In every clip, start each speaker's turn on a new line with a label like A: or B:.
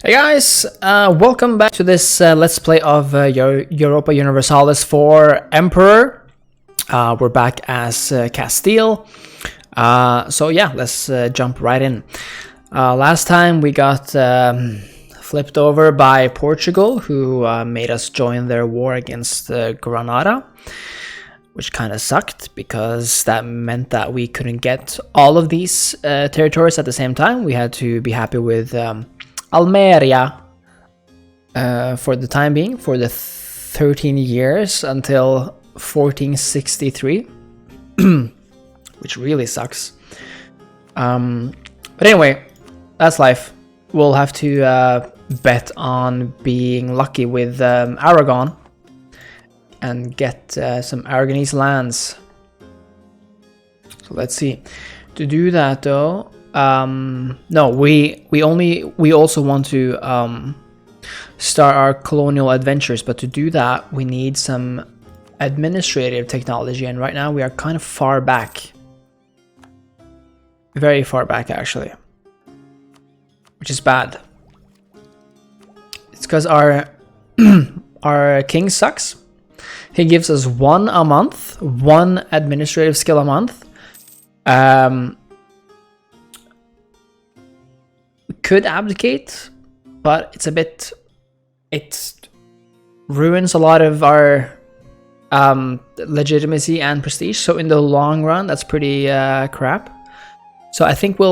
A: Hey guys, welcome back to this Let's Play of Europa Universalis for Emperor. We're back as Castille. So yeah, let's jump right in. Last time we got flipped over by Portugal, who made us join their war against Granada, which kind of sucked because that meant that we couldn't get all of these territories at the same time. We had to be happy with Almeria for the time being, for the 13 years until 1463, which really sucks. But anyway, that's life. We'll have to bet on being lucky with Aragon and get some Aragonese lands. So let's see. To do that though, no, we also want to start our colonial adventures, but to do that we need some administrative technology, and right now we are kind of far back, very far back actually, which is bad. It's because our our king sucks. He gives us one administrative skill a month. Could abdicate, but it ruins a lot of our legitimacy and prestige, so in the long run that's pretty crap. So I think we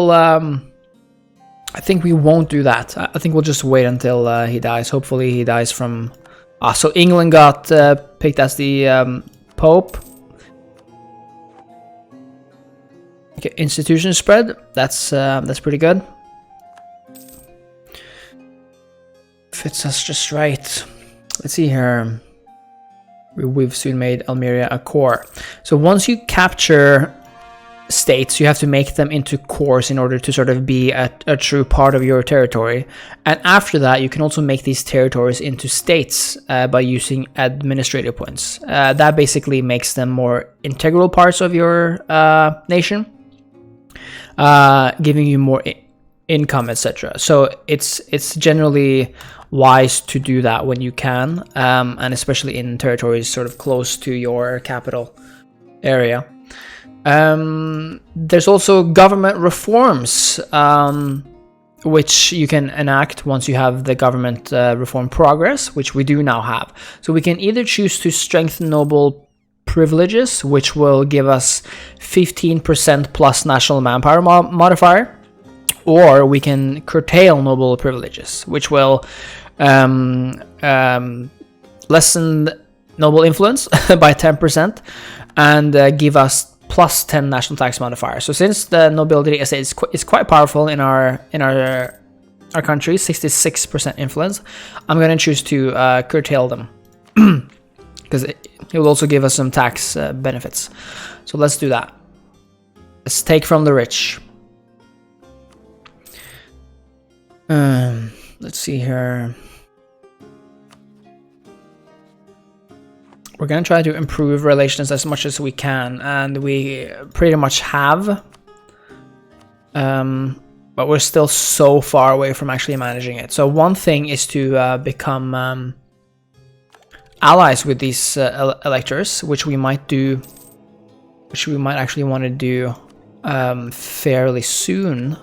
A: won't do that. I think we'll just wait until he dies. Hopefully he dies from so England got picked as the Pope. Okay, institution spread, that's pretty good. Fits us just right. Let's see here. We've soon made Almeria a core. So once you capture states, you have to make them into cores in order to sort of be a true part of your territory. And after that, you can also make these territories into states by using administrative points. That basically makes them more integral parts of your nation, giving you more income, etc. So it's generally wise to do that when you can, and especially in territories sort of close to your capital area. There's also government reforms, which you can enact once you have the government reform progress, which we do now have. So we can either choose to strengthen noble privileges, which will give us 15% plus national manpower modifier, or we can curtail noble privileges, which will lessen noble influence by 10% and give us plus 10 national tax modifier. So since the nobility is quite powerful in our country, 66% influence, I'm going to choose to curtail them because it will also give us some tax benefits. So let's do that. Let's take from the rich. Let's see here. We're gonna try to improve relations as much as we can, and we pretty much have. But we're still so far away from actually managing it. So one thing is to become allies with these electors, which we might do, which we might actually want to do fairly soon.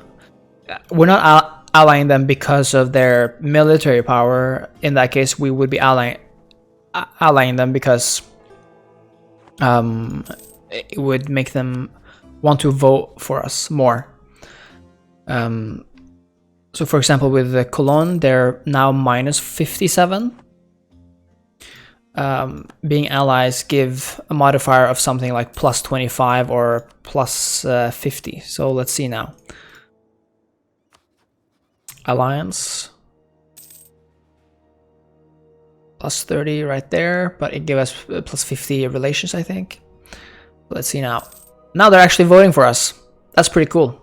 A: We're not allying them because of their military power. In that case, we would be allying them because it would make them want to vote for us more. So for example, with the Cologne, they're now minus 57. Being allies give a modifier of something like plus 25 or plus 50. So let's see now. Alliance plus 30 right there, but it gave us plus 50 relations, I think. Let's see now. Now they're actually voting for us. That's pretty cool.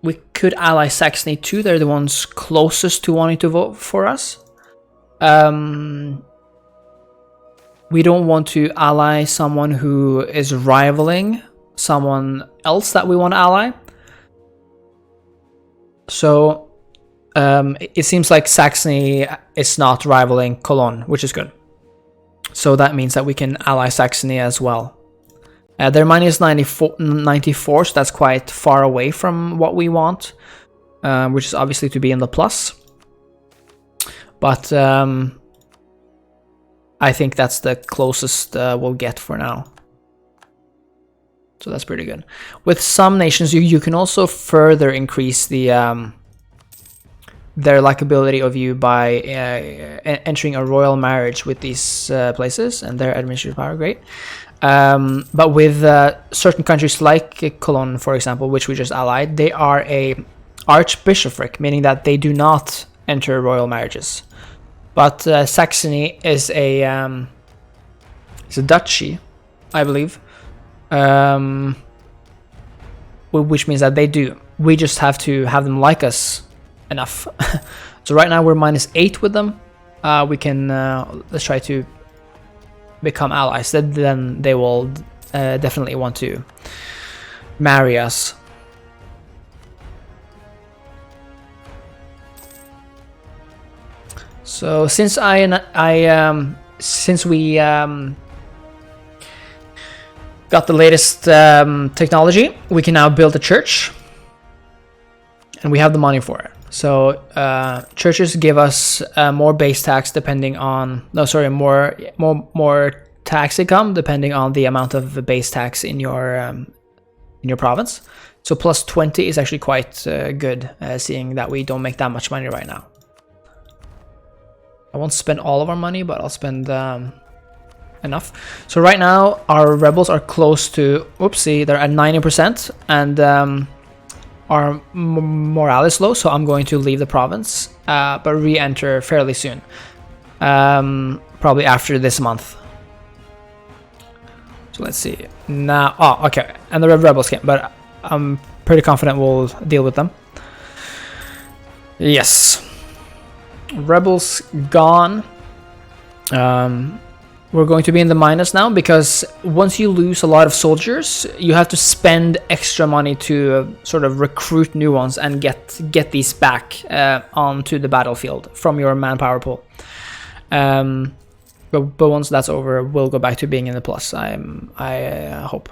A: We could ally Saxony too. They're the ones closest to wanting to vote for us. We don't want to ally someone who is rivaling someone else that we want to ally. So it seems like Saxony is not rivaling Cologne, which is good. So that means that we can ally Saxony as well. They're minus 94, so that's quite far away from what we want, which is obviously to be in the plus. But I think that's the closest we'll get for now. So that's pretty good. With some nations, you can also further increase the their likability of you by entering a royal marriage with these places and their administrative power. Great. But with certain countries like Cologne, for example, which we just allied, they are a archbishopric, meaning that they do not enter royal marriages. But Saxony is a duchy, I believe, which means that they do. We just have to have them like us enough. So right now we're -8 with them. We can let's try to become allies. Then they will definitely want to marry us. So since since we got the latest technology, we can now build a church, and we have the money for it. So churches give us more base tax depending on more tax income depending on the amount of base tax in your province. So plus 20 is actually quite good, seeing that we don't make that much money right now. I won't spend all of our money, but I'll spend enough. So right now our rebels are close to, oopsie, they're at 90%, and our morale is low, so I'm going to leave the province, but re-enter fairly soon, probably after this month. So let's see now. Oh, okay, and the rebels came, but I'm pretty confident we'll deal with them. Yes. Rebels gone. We're going to be in the minus now, because once you lose a lot of soldiers, you have to spend extra money to sort of recruit new ones and get these back onto the battlefield from your manpower pool. But once that's over, we'll go back to being in the plus. I hope.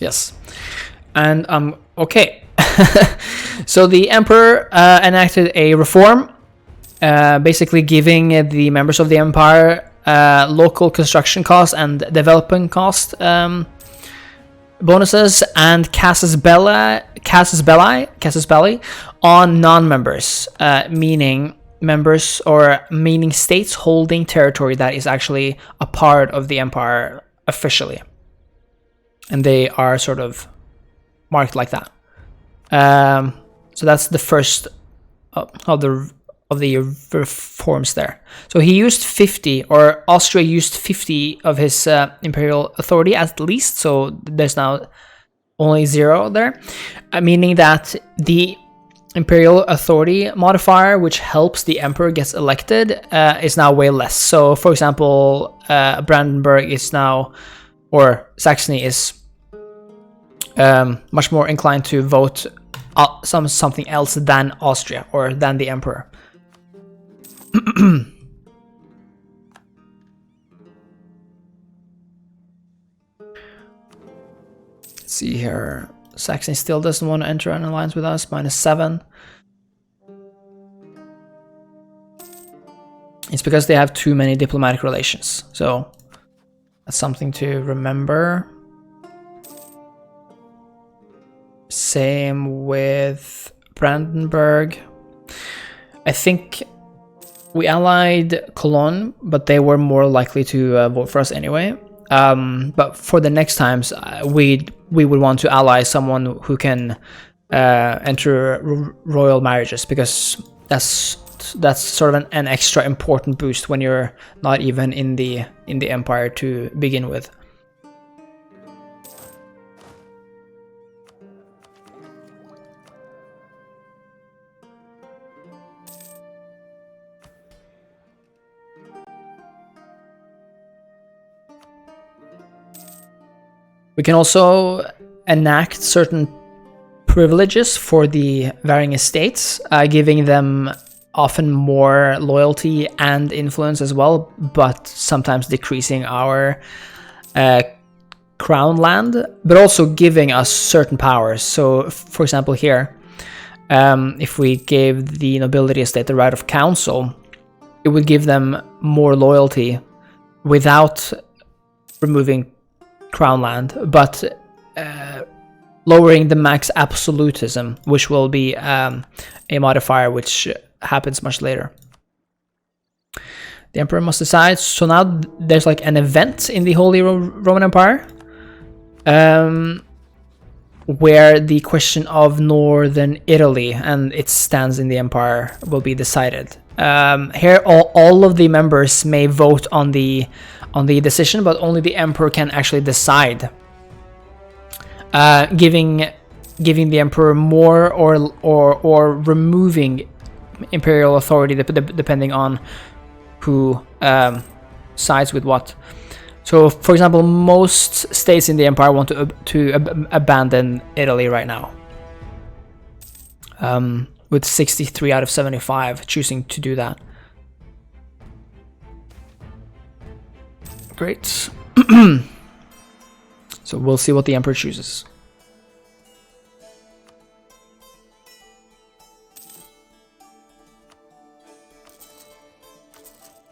A: Yes, and okay. So the emperor enacted a reform, basically giving the members of the empire local construction costs and development cost bonuses and casus belli on non-members, meaning states holding territory that is actually a part of the empire officially, and they are sort of marked like that. So that's the first of the reforms there. So he used 50, or Austria used 50 of his imperial authority at least. So there's now only 0 there, meaning that the imperial authority modifier, which helps the emperor gets elected, is now way less. So, for example, Brandenburg is now, or Saxony is much more inclined to vote something else than Austria or than the emperor. Let's see here. Saxony still doesn't want to enter an alliance with us, -7. It's because they have too many diplomatic relations. So that's something to remember. Same with Brandenburg. I think we allied Cologne, but they were more likely to vote for us anyway. But for the next times, we would want to ally someone who can enter royal marriages, because that's sort of an extra important boost when you're not even in the empire to begin with. We can also enact certain privileges for the varying estates, giving them often more loyalty and influence as well, but sometimes decreasing our crown land, but also giving us certain powers. So, for example, here, if we gave the nobility estate the right of council, it would give them more loyalty without removing crown land, but lowering the max absolutism, which will be a modifier which happens much later. The emperor must decide. So now there's like an event in the Holy Roman Empire where the question of northern Italy and its stance in the empire will be decided. Here all of the members may vote on the decision, but only the emperor can actually decide, giving the emperor more or removing imperial authority depending on who sides with what. So, for example, most states in the empire want to abandon Italy right now, with 63 out of 75 choosing to do that. Great. So we'll see what the emperor chooses.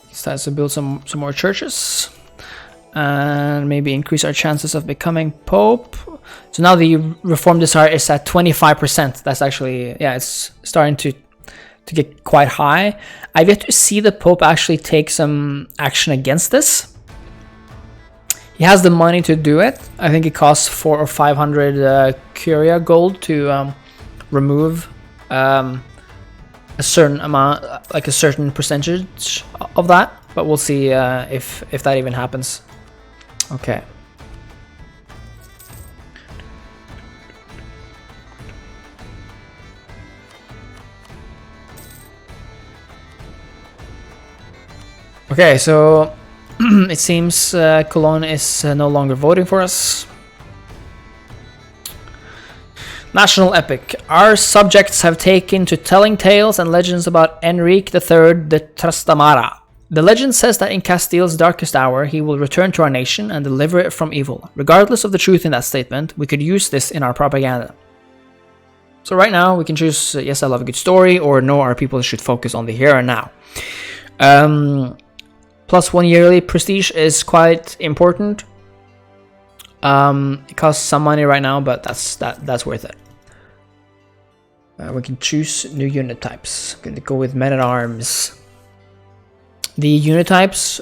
A: Decides to build some more churches and maybe increase our chances of becoming pope. So now the reform desire is at 25%. That's actually, yeah, it's starting to get quite high. I've yet to see the pope actually take some action against this. He has the money to do it. I think it costs 400 or 500 curia gold to remove a certain amount, like a certain percentage of that. But we'll see if that even happens. Okay. Okay, so it seems Cologne is no longer voting for us. National epic. Our subjects have taken to telling tales and legends about Enrique III de Trastamara. The legend says that in Castille's darkest hour, he will return to our nation and deliver it from evil. Regardless of the truth in that statement, we could use this in our propaganda. So right now, we can choose, yes, I love a good story, or no, our people should focus on the here and now. Plus 1 yearly prestige is quite important. It costs some money right now, but that's worth it. We can choose new unit types. I'm going to go with men-at-arms. The unit types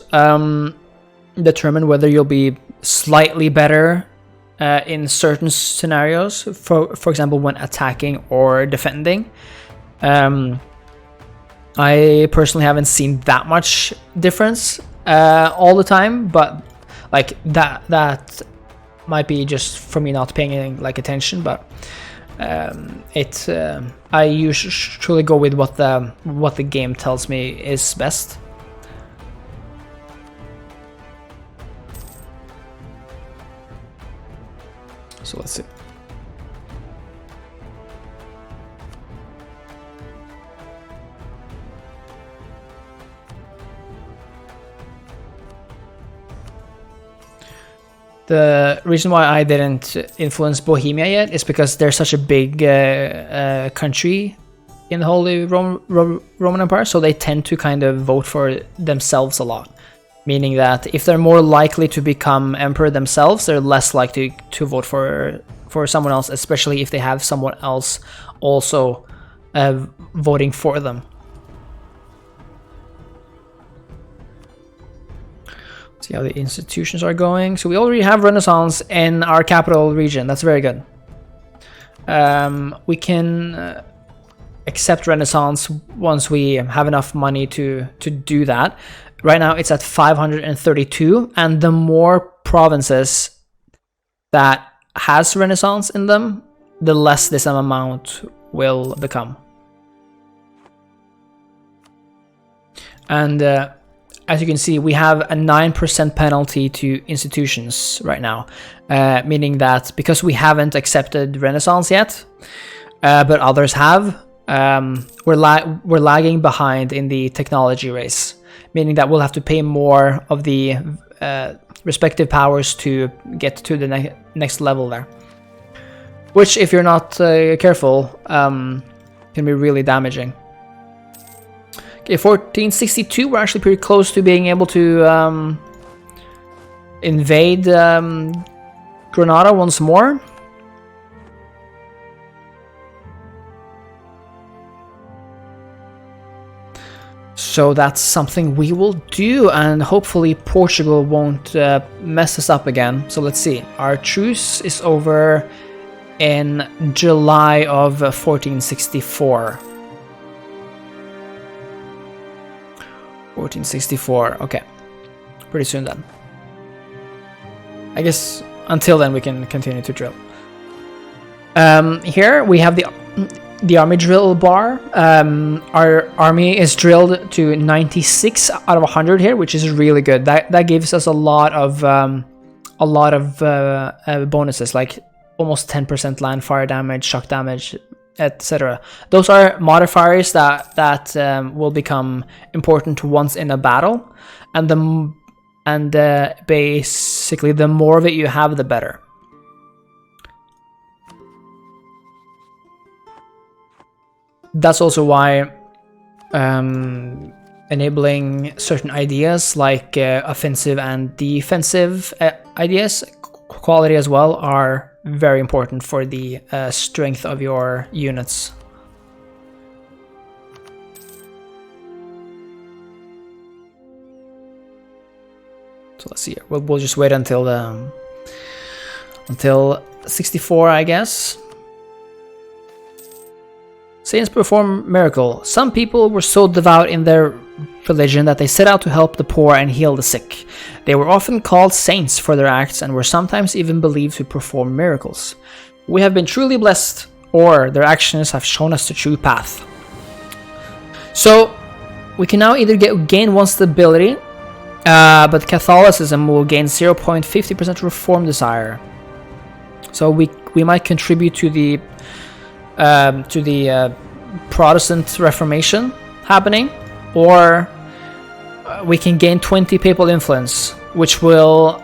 A: determine whether you'll be slightly better in certain scenarios. For example, when attacking or defending. I personally haven't seen that much difference all the time, but like that might be just for me not paying like attention. But I usually go with what the game tells me is best. So let's see. The reason why I didn't influence Bohemia yet is because they're such a big country in the Holy Roman Empire, so they tend to kind of vote for themselves a lot. Meaning that if they're more likely to become emperor themselves, they're less likely to vote for someone else, especially if they have someone else also voting for them. See how the institutions are going. So we already have Renaissance in our capital region. That's very good. We can accept Renaissance once we have enough money to do that. Right now it's at 532, and the more provinces that has Renaissance in them, the less this amount will become. And as you can see, we have a 9% penalty to institutions right now, meaning that because we haven't accepted Renaissance yet, but others have, we're lagging behind in the technology race, meaning that we'll have to pay more of the respective powers to get to the next level there. Which, if you're not careful, can be really damaging. Okay, 1462, we're actually pretty close to being able to invade Granada once more. So that's something we will do, and hopefully Portugal won't mess us up again. So let's see, our truce is over in July of 1464. 1464, okay. Pretty soon then. I guess until then we can continue to drill. Here we have the army drill bar. Our army is drilled to 96 out of 100 here, which is really good. That gives us a lot of bonuses, like almost 10% land fire damage, shock damage, etc. Those are modifiers that will become important once in a battle, and basically the more of it you have, the better. That's also why enabling certain ideas like offensive and defensive ideas, quality as well, are very important for the strength of your units. So let's see. We'll just wait until 64, I guess. Saints perform miracle. Some people were so devout in their religion that they set out to help the poor and heal the sick. They were often called saints for their acts and were sometimes even believed to perform miracles. We have been truly blessed, or their actions have shown us the true path. So we can now either gain 1 stability, but Catholicism will gain 0.50% reform desire. So we might contribute to the Protestant Reformation happening, or we can gain 20 papal influence, which will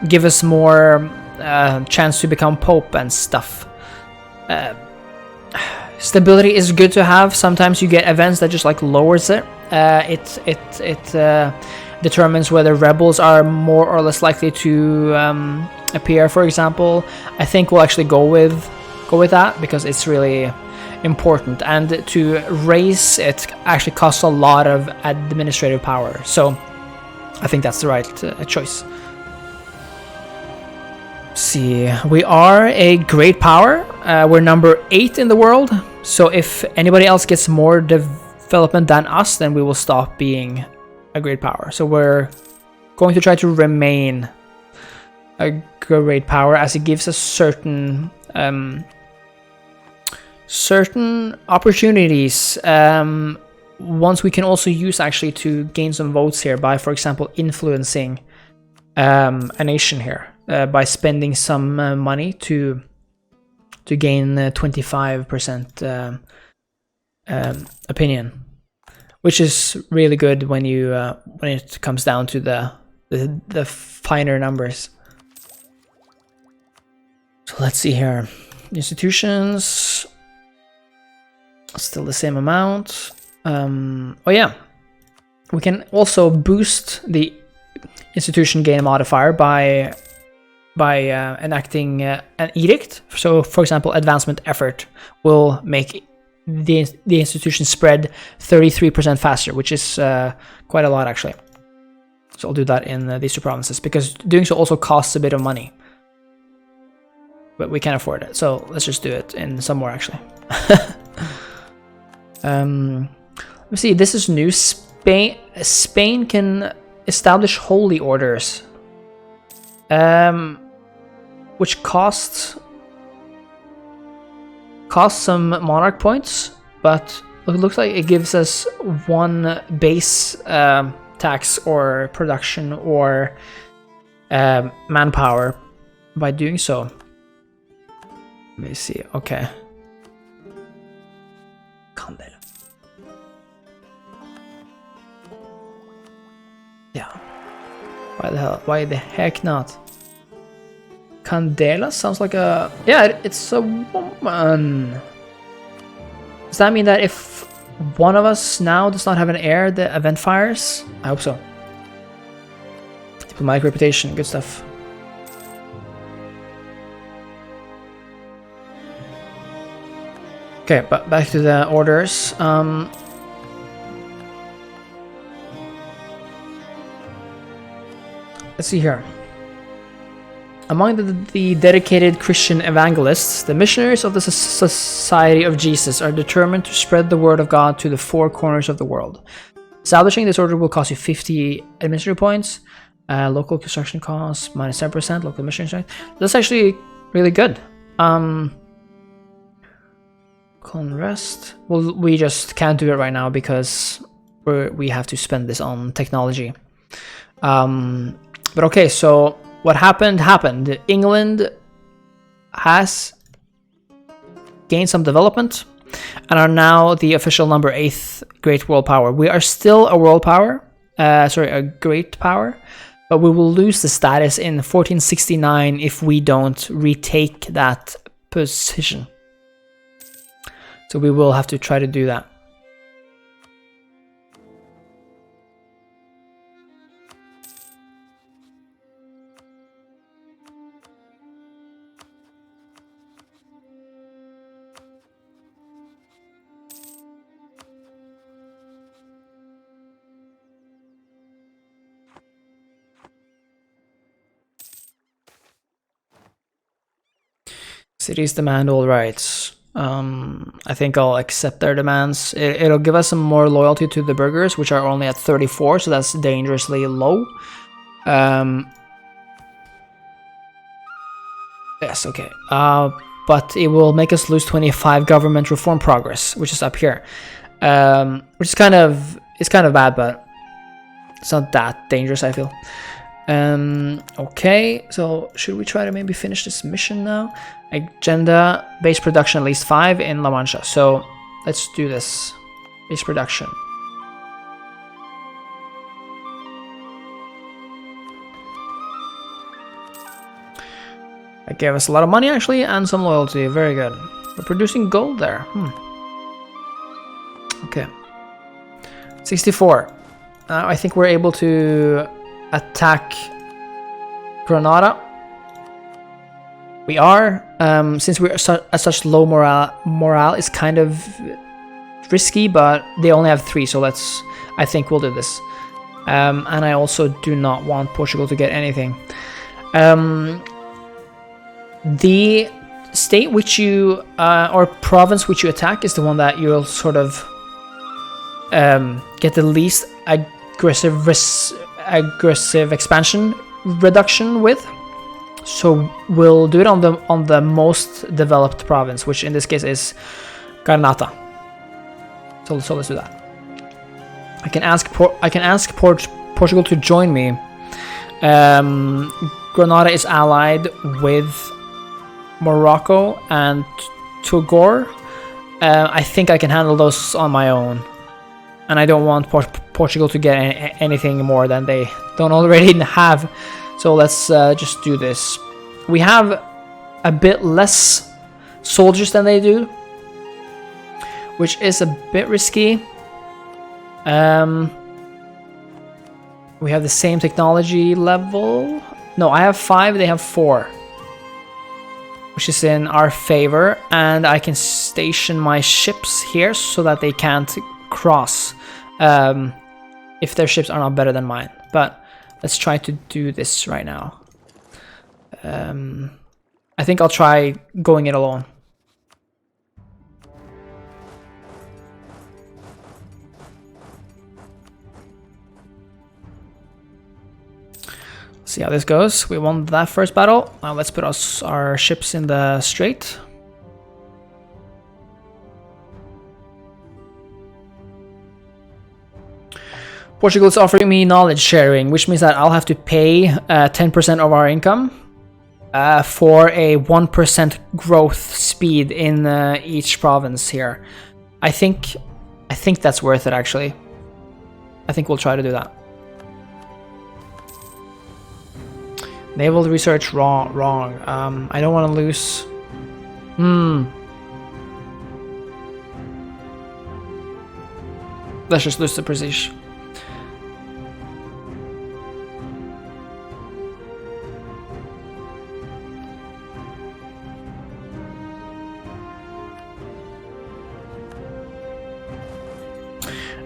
A: give us more chance to become pope and stuff. Stability is good to have. Sometimes you get events that just like lowers it. It determines whether rebels are more or less likely to appear, for example. I think we'll actually go with that because it's really important, and to raise it actually costs a lot of administrative power, so I think that's the right choice. See, we are a great power. We're number 8 in the world, so if anybody else gets more development than us, then we will stop being a great power. So we're going to try to remain a great power, as it gives us certain opportunities. Ones we can also use actually to gain some votes here by, for example, influencing a nation here by spending some money to gain 25% opinion, which is really good when it comes down to the finer numbers. So let's see here, institutions. Still the same amount. Oh yeah, we can also boost the institution gain modifier by enacting an edict. So, for example, advancement effort will make the institution spread 33% faster, which is quite a lot actually. So I'll do that in these 2 provinces, because doing so also costs a bit of money, but we can afford it. So let's just do it in some more actually. Let me see, this is new. Spain can establish holy orders, which costs some monarch points, but it looks like it gives us 1 base tax or production or manpower by doing so. Let me see. Okay. Candela. Yeah. Why the hell? Why the heck not? Candela sounds like a... Yeah, it's a woman. Does that mean that if one of us now does not have an heir, the event fires? I hope so. Diplomatic reputation, good stuff. Okay, but back to the orders. Let's see here. Among the dedicated Christian evangelists, the missionaries of the Society of Jesus are determined to spread the word of God to the four corners of the world. Establishing this order will cost you 50 administrative points, local construction costs minus 10%, local mission strength. That's actually really good. Rest. Well, we just can't do it right now because we have to spend this on technology. But okay, so what happened. England has gained some development and are now the official number 8th great world power. We are still a world power, a great power, but we will lose the status in 1469 if we don't retake that position. So we will have to try to do that. Cities demand all rights. I think I'll accept their demands. It'll give us some more loyalty to the burghers, which are only at 34, so that's dangerously low. Yes, okay. But it will make us lose 25 government reform progress, which is up here. Which is kind of bad, but it's not that dangerous, I feel. Okay, so should we try to maybe finish this mission now? Agenda, base production at least 5 in La Mancha. So let's do this. Base production. That gave us a lot of money actually and some loyalty. Very good. We're producing gold there. Okay. 64. I think we're able to attack Granada. We are, since we're at such low morale is kind of risky, but they only have 3, so I think we'll do this. And I also do not want Portugal to get anything. The state which you, or province which you attack is the one that you'll sort of get the least aggressive expansion reduction with. So we'll do it on the most developed province, which in this case is Granada. So let's do that. I can ask Portugal to join me. Granada is allied with Morocco and Togor. I think I can handle those on my own, and I don't want Portugal to get anything more than they don't already have. So let's just do this. We have a bit less soldiers than they do, which is a bit risky. We have the same technology level. No, I have 5, they have 4, which is in our favor, and I can station my ships here so that they can't cross if their ships are not better than mine. But let's try to do this right now. I think I'll try going it alone. See how this goes. We won that first battle. Now let's put our ships in the strait. Portugal is offering me knowledge sharing, which means that I'll have to pay 10% of our income for a 1% growth speed in each province here. I think that's worth it, actually. I think we'll try to do that. Naval research wrong. I don't want to lose. Let's just lose the prestige.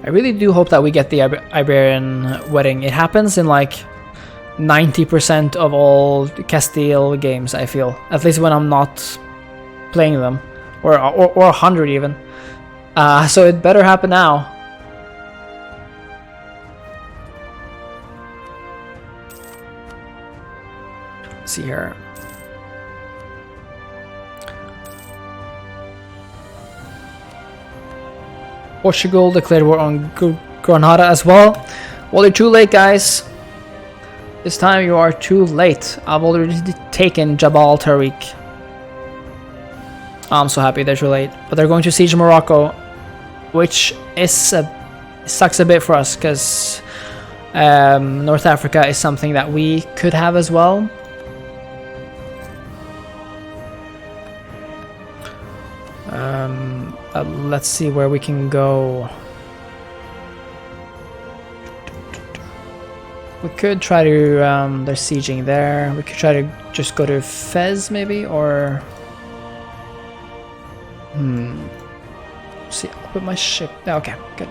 A: I really do hope that we get the Iberian wedding. It happens in like 90% of all Castille games, I feel. At least when I'm not playing them. Or 100 even. So it better happen now. Let's see here. Portugal declared war on Granada as well. Well, you're too late, guys. This time you are too late. I've already taken Jabal Tariq. I'm so happy they're too late. But they're going to siege Morocco, which is sucks a bit for us, because North Africa is something that we could have as well. Let's see where we can go. We could try to, they're sieging there. We could try to just go to Fez maybe, or... See, I'll put my ship... Okay, good.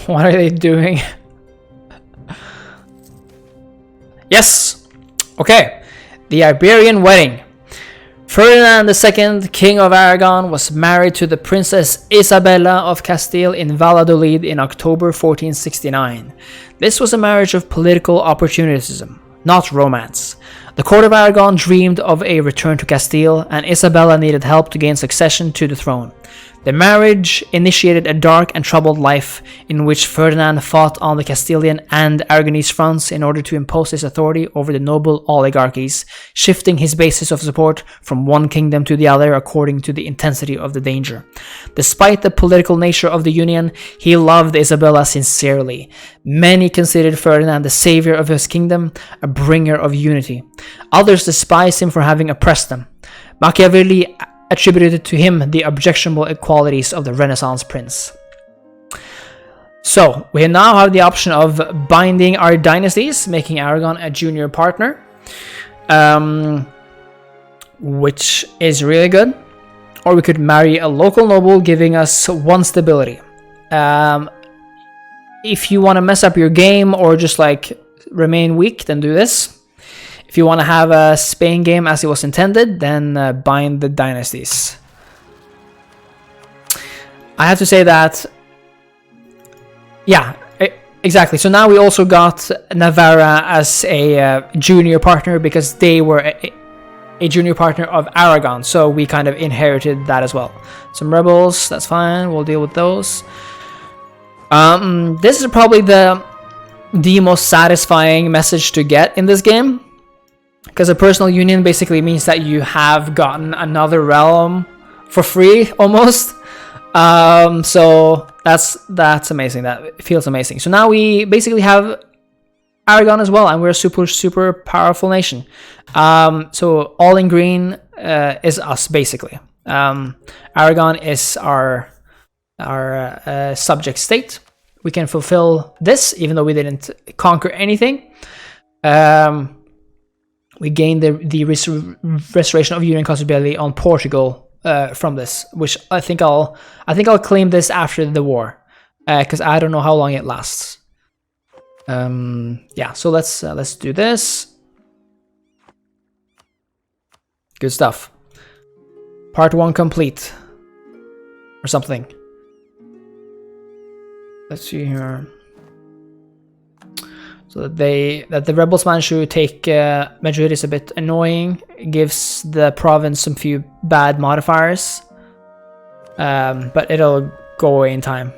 A: What are they doing? Yes! Okay. The Iberian wedding. Ferdinand II, King of Aragon, was married to the Princess Isabella of Castile in Valladolid in October 1469. This was a marriage of political opportunism, not romance. The court of Aragon dreamed of a return to Castile, and Isabella needed help to gain succession to the throne. The marriage initiated a dark and troubled life in which Ferdinand fought on the Castilian and Aragonese fronts in order to impose his authority over the noble oligarchies, shifting his basis of support from one kingdom to the other according to the intensity of the danger. Despite the political nature of the union, he loved Isabella sincerely. Many considered Ferdinand the savior of his kingdom, a bringer of unity. Others despised him for having oppressed them. Machiavelli attributed to him the objectionable qualities of the Renaissance prince. So, we now have the option of binding our dynasties, making Aragon a junior partner, which is really good. Or we could marry a local noble, giving us one stability. If you want to mess up your game or just like remain weak, then do this. If you want to have a Spain game as it was intended, then bind the dynasties. I have to say that, yeah, exactly. So now we also got Navarra as a junior partner because they were a junior partner of Aragon. So we kind of inherited that as well. Some rebels, that's fine. We'll deal with those. This is probably the most satisfying message to get in this game. Because a personal union basically means that you have gotten another realm for free, almost. So that's amazing. That feels amazing. So now we basically have Aragon as well, and we're a super powerful nation. So all in green is us, basically. Aragon is our subject state. We can fulfill this, even though we didn't conquer anything. We gained the restoration of union constability on Portugal from this, which I think I'll claim this after the war, because I don't know how long it lasts. Yeah, so let's do this. Good stuff. Part 1 complete, or something. let's see here. So that the rebels manage to take Madrid is a bit annoying. It gives the province some few bad modifiers, but it'll go away in time.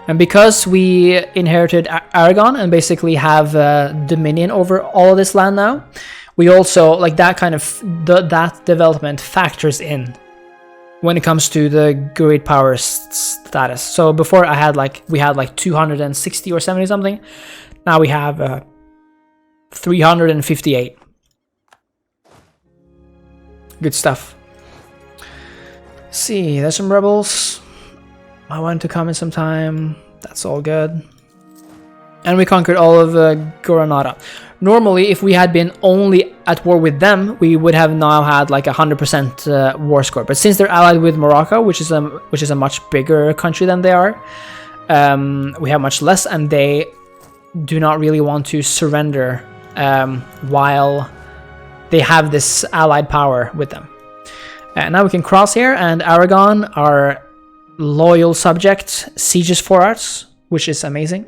A: And because we inherited Aragon and basically have dominion over all of this land now, we also, like, that kind of that development factors in when it comes to the great power status. So before we had like 260 or 70 something. Now we have 358. Good stuff. See, there's some rebels. I want to come in sometime. That's all good. And we conquered all of Granada. Normally, if we had been only at war with them, we would have now had like 100% war score. But since they're allied with Morocco, which is a much bigger country than they are, we have much less, and they do not really want to surrender while they have this allied power with them. Now we can cross here, and Aragon, our loyal subject, sieges for us, which is amazing.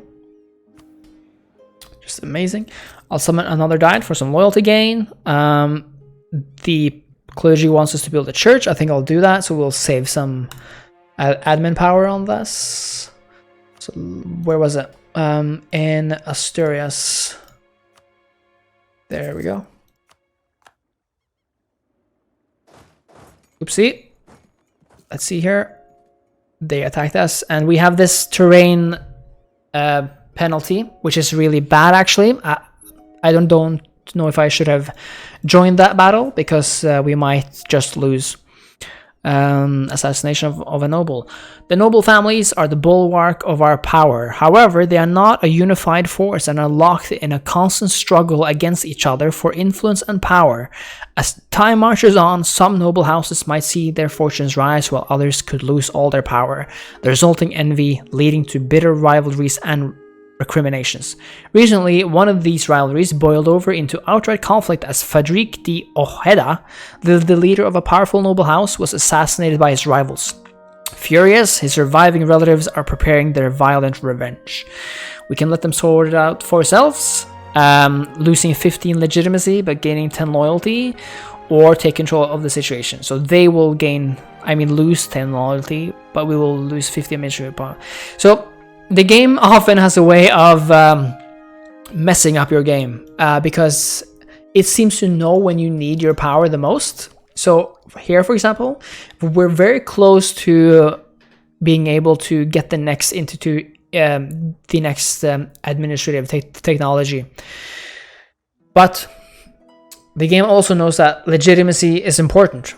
A: Just amazing. I'll summon another diet for some loyalty gain. The clergy wants us to build a church. I think I'll do that, so we'll save some admin power on this. So where was it? In Asturias. There we go. Oopsie. Let's see here. They attacked us, and we have this terrain penalty, which is really bad, actually. I don't know if I should have joined that battle, because we might just lose. Assassination of a noble. The noble families are the bulwark of our power. However, they are not a unified force and are locked in a constant struggle against each other for influence and power. As time marches on, some noble houses might see their fortunes rise, while others could lose all their power, the resulting envy leading to bitter rivalries and recriminations. Recently, one of these rivalries boiled over into outright conflict as Fadrique de Ojeda, the leader of a powerful noble house, was assassinated by his rivals. Furious, his surviving relatives are preparing their violent revenge. We can let them sort it out for ourselves, losing 15 legitimacy but gaining 10 loyalty, or take control of the situation. So they will lose 10 loyalty, but we will lose 50 administrative power. So the game often has a way of messing up your game, because it seems to know when you need your power the most. So here, for example, we're very close to being able to get the next administrative technology. But the game also knows that legitimacy is important,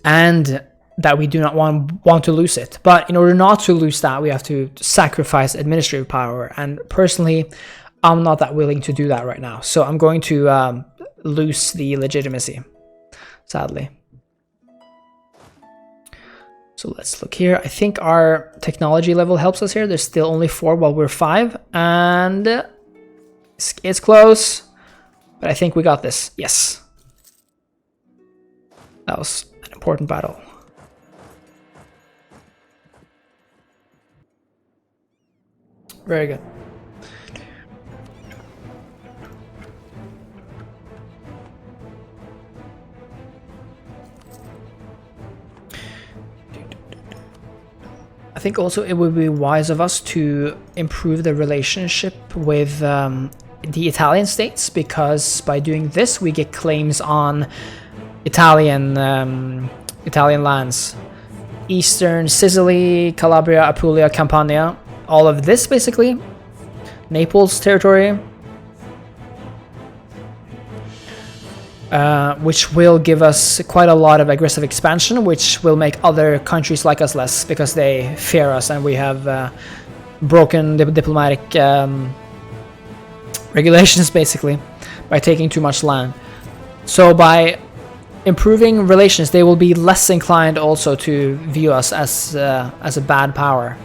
A: and that we do not want to lose it. But in order not to lose that, we have to sacrifice administrative power. And personally, I'm not that willing to do that right now. So I'm going to lose the legitimacy, sadly. So let's look here. I think our technology level helps us here. There's still only 4 while we're 5. And it's close, but I think we got this. Yes. That was an important battle. Very good. I think also it would be wise of us to improve the relationship with the Italian states, because by doing this we get claims on Italian lands. Eastern Sicily, Calabria, Apulia, Campania. All of this, basically. Naples territory. Which will give us quite a lot of aggressive expansion, which will make other countries like us less, because they fear us and we have broken diplomatic regulations, basically, by taking too much land. So by improving relations, they will be less inclined also to view us as a bad power.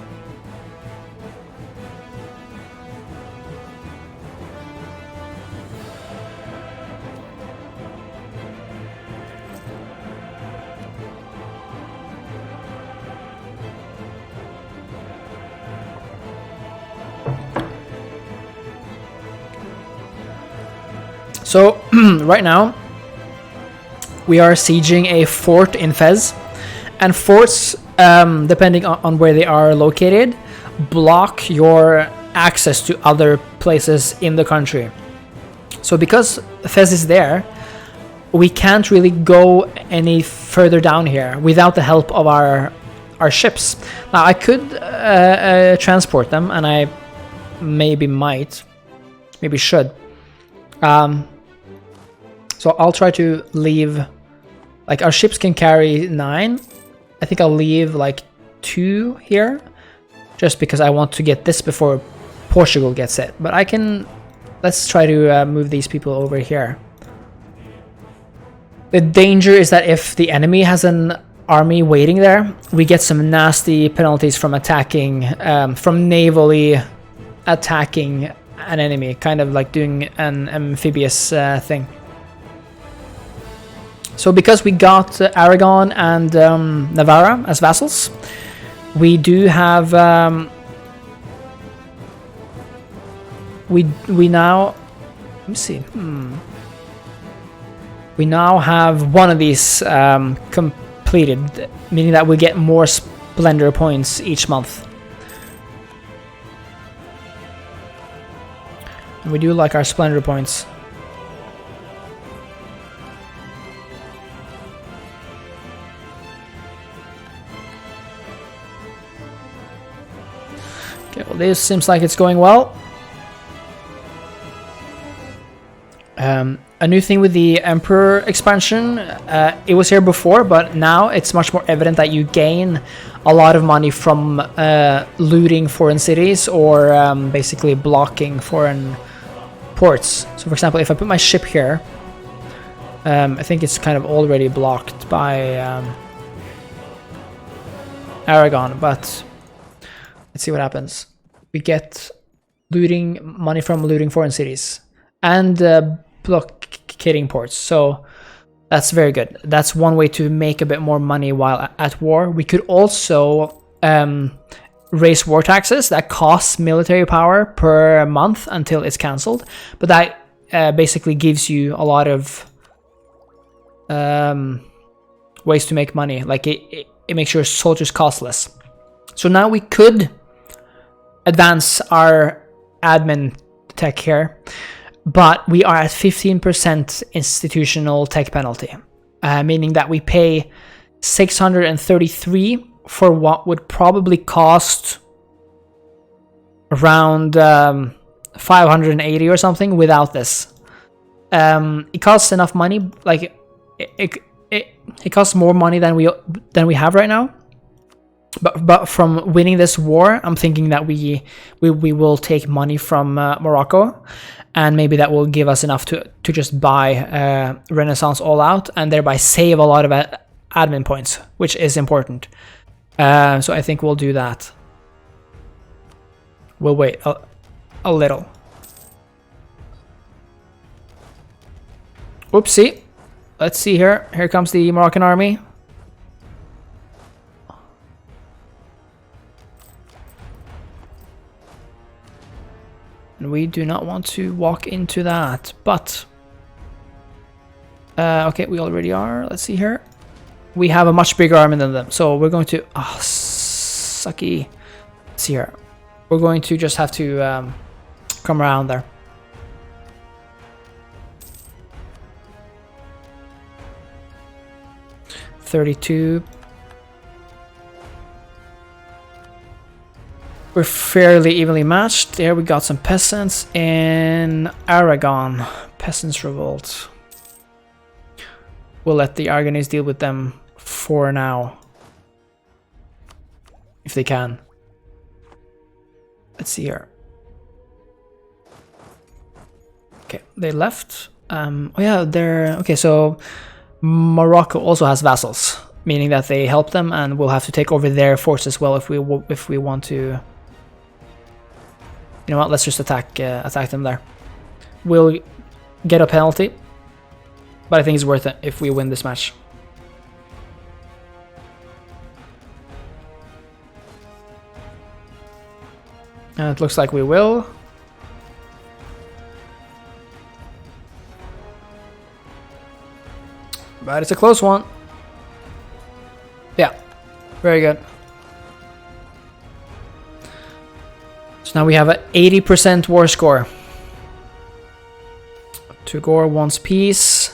A: So right now we are sieging a fort in Fez, and forts, depending on where they are located, block your access to other places in the country. So because Fez is there, we can't really go any further down here without the help of our ships. Now I could transport them, and I maybe should. So I'll try to leave, like, our ships can carry 9. I think I'll leave like 2 here, just because I want to get this before Portugal gets it. But let's try to move these people over here. The danger is that if the enemy has an army waiting there, we get some nasty penalties from attacking, from navally attacking an enemy, kind of like doing an amphibious thing. So because we got Aragon and Navarra as vassals, we do have we now, let me see, we now have one of these completed, meaning that we get more splendor points each month. And we do like our splendor points. Okay, well, this seems like it's going well. A new thing with the Emperor expansion, it was here before, but now it's much more evident that you gain a lot of money from looting foreign cities, or basically blocking foreign ports. So for example, if I put my ship here, I think it's kind of already blocked by Aragon, but let's see what happens. We get money from looting foreign cities and blockading ports, so that's very good. That's one way to make a bit more money while at war. We could also raise war taxes. That costs military power per month until it's cancelled, but that basically gives you a lot of ways to make money. Like it makes your soldiers costless. So now we could advance our admin tech here, but we are at 15% institutional tech penalty, meaning that we pay 633 for what would probably cost around 580 or something without this. It costs enough money, like it costs more money than we have right now. But from winning this war, I'm thinking that we will take money from Morocco, and maybe that will give us enough to just buy Renaissance all out, and thereby save a lot of admin points, which is important. So I think we'll do that. We'll wait a little. Oopsie. Let's see here. Here comes the Moroccan army. And we do not want to walk into that, but okay, we already are. Let's see here. We have a much bigger army than them, so we're going to sucky. Let's see here. We're going to just have to come around there. $32. We're fairly evenly matched. There we got some peasants in Aragon. Peasants revolt. We'll let the Aragonese deal with them for now, if they can. Let's see here. Okay, they left. Oh yeah, they're okay. So Morocco also has vassals, meaning that they help them, and we'll have to take over their force as well if we want to. You know what? Let's just attack them there. We'll get a penalty, but I think it's worth it if we win this match. And it looks like we will. But it's a close one. Yeah, very good. So now we have an 80% war score. Tugor wants peace.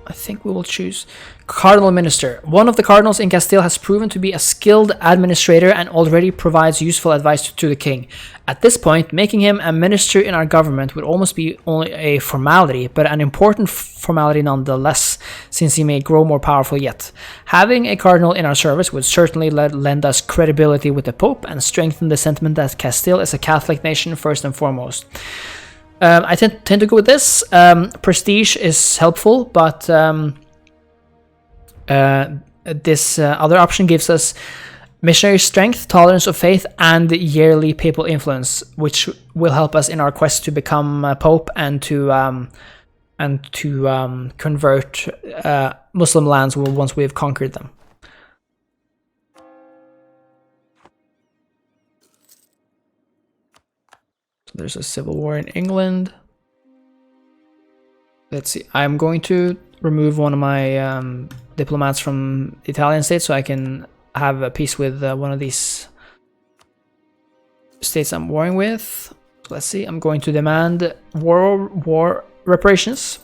A: I think we will choose Cardinal Minister. One of the cardinals in Castile has proven to be a skilled administrator and already provides useful advice to the king. At this point, making him a minister in our government would almost be only a formality, but an important formality nonetheless, since he may grow more powerful yet. Having a cardinal in our service would certainly lend us credibility with the Pope and strengthen the sentiment that Castile is a Catholic nation first and foremost. I tend to go with this. Prestige is helpful, but this other option gives us missionary strength, tolerance of faith, and yearly papal influence, which will help us in our quest to become Pope and to convert Muslim lands once we have conquered them. There's a civil war in England. Let's see. I'm going to remove one of my diplomats from the Italian state so I can have a peace with one of these states I'm warring with. Let's see. I'm going to demand war reparations.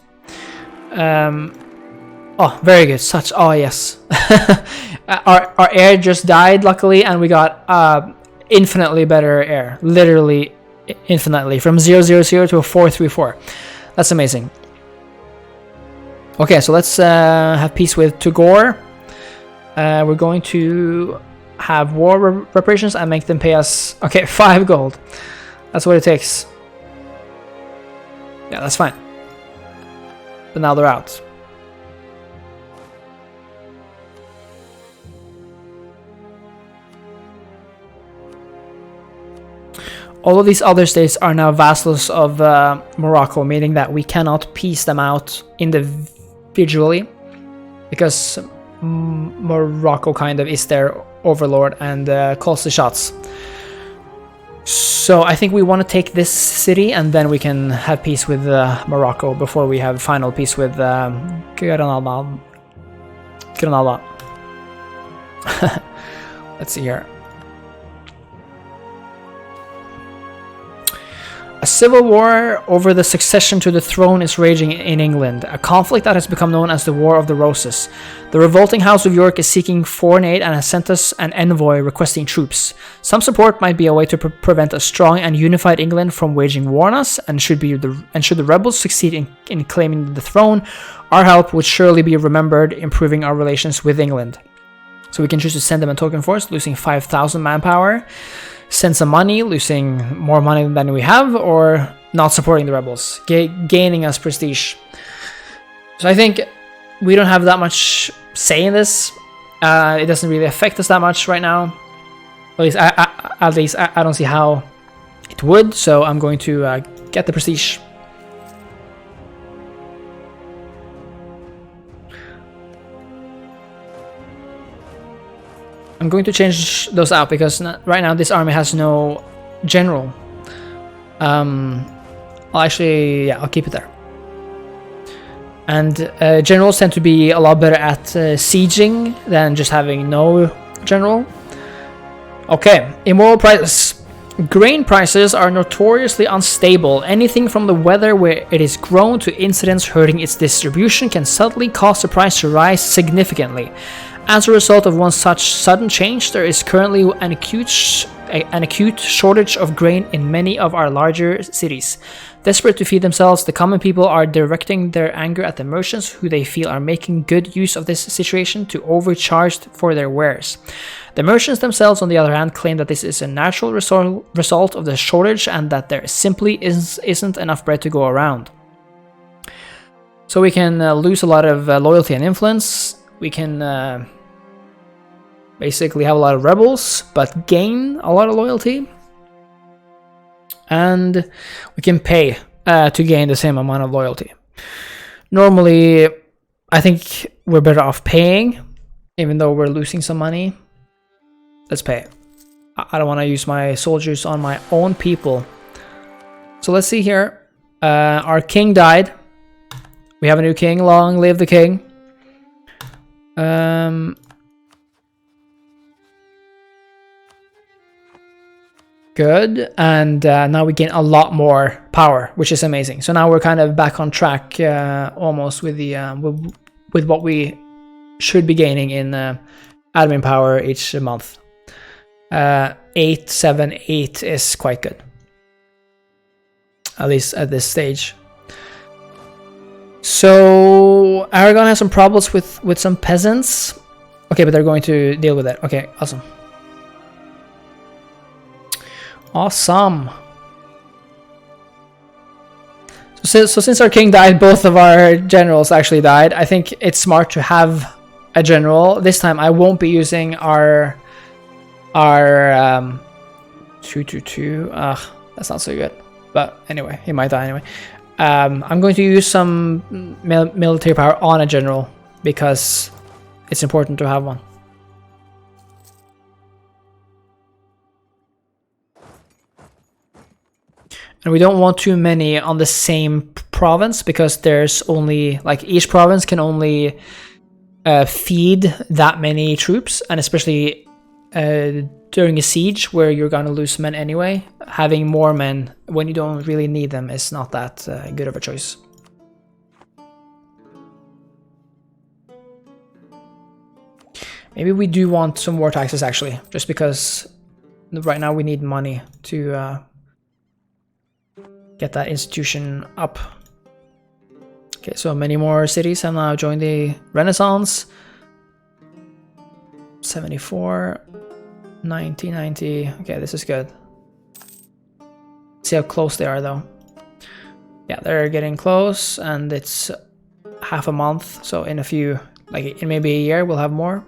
A: Oh, very good. Oh, yes. our air just died, luckily, and we got infinitely better air. Literally infinitely, from 000 to a 434. That's amazing. Okay, so let's have peace with Tugor. We're going to have war reparations and make them pay us, okay, 5 gold. That's what it takes. Yeah, that's fine. But now they're out. All of these other states are now vassals of Morocco, meaning that we cannot piece them out individually, because Morocco kind of is their overlord and calls the shots. So I think we want to take this city, and then we can have peace with Morocco before we have final peace with Granada. Let's see here. A civil war over the succession to the throne is raging in England, a conflict that has become known as the War of the Roses. The revolting House of York is seeking foreign aid and has sent us an envoy requesting troops. Some support might be a way to prevent a strong and unified England from waging war on us, and should the rebels succeed in claiming the throne, our help would surely be remembered, improving our relations with England. So we can choose to send them a token force, losing 5,000 manpower. Send some money, losing more money than we have, or not supporting the rebels, gaining us prestige. So I think we don't have that much say in this. It doesn't really affect us that much right now. At least I don't see how it would. So I'm going to get the prestige. I'm going to change those out because right now this army has no general. I'll keep it there. And generals tend to be a lot better at sieging than just having no general. Okay, immoral prices. Grain prices are notoriously unstable. Anything from the weather where it is grown to incidents hurting its distribution can suddenly cause the price to rise significantly. As a result of one such sudden change, there is currently an acute shortage of grain in many of our larger cities. Desperate to feed themselves, the common people are directing their anger at the merchants, who they feel are making good use of this situation to overcharge for their wares. The merchants themselves, on the other hand, claim that this is a natural result of the shortage and that there simply isn't enough bread to go around. So we can lose a lot of loyalty and influence. We can basically have a lot of rebels, but gain a lot of loyalty. And we can pay to gain the same amount of loyalty. Normally, I think we're better off paying, even though we're losing some money. Let's pay. I don't want to use my soldiers on my own people. So let's see here. Our king died. We have a new king. Long live the king. Good. And now we gain a lot more power, which is amazing. So now we're kind of back on track, almost with the with what we should be gaining in admin power each month. 8, 7, 8 is quite good, at least at this stage. So Aragon has some problems with some peasants. Okay, but they're going to deal with it. Okay, awesome. Awesome. So since our king died, both of our generals actually died. I think it's smart to have a general. This time I won't be using our 222. That's not so good. But anyway, he might die anyway. I'm going to use some military power on a general because it's important to have one. And we don't want too many on the same province because there's only, like, each province can only feed that many troops, and especially during a siege where you're gonna lose men anyway, having more men when you don't really need them is not that good of a choice. Maybe we do want some war taxes actually, just because right now we need money to get that institution up. Okay, so many more cities have now joined the Renaissance. 74, 90, 90. Okay, this is good. See how close they are though. Yeah, they're getting close, and it's half a month, so in a few, like in maybe a year, we'll have more.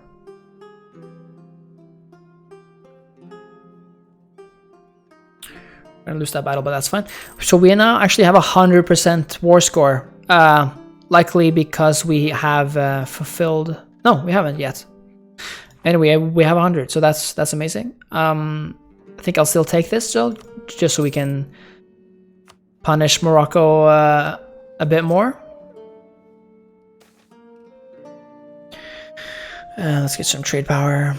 A: We're gonna lose that battle, but that's fine. So we now actually have 100% war score, likely because we have fulfilled. No, we haven't yet. Anyway, we have 100, so that's amazing. I think I'll still take this though, just so we can punish Morocco a bit more. Let's get some trade power.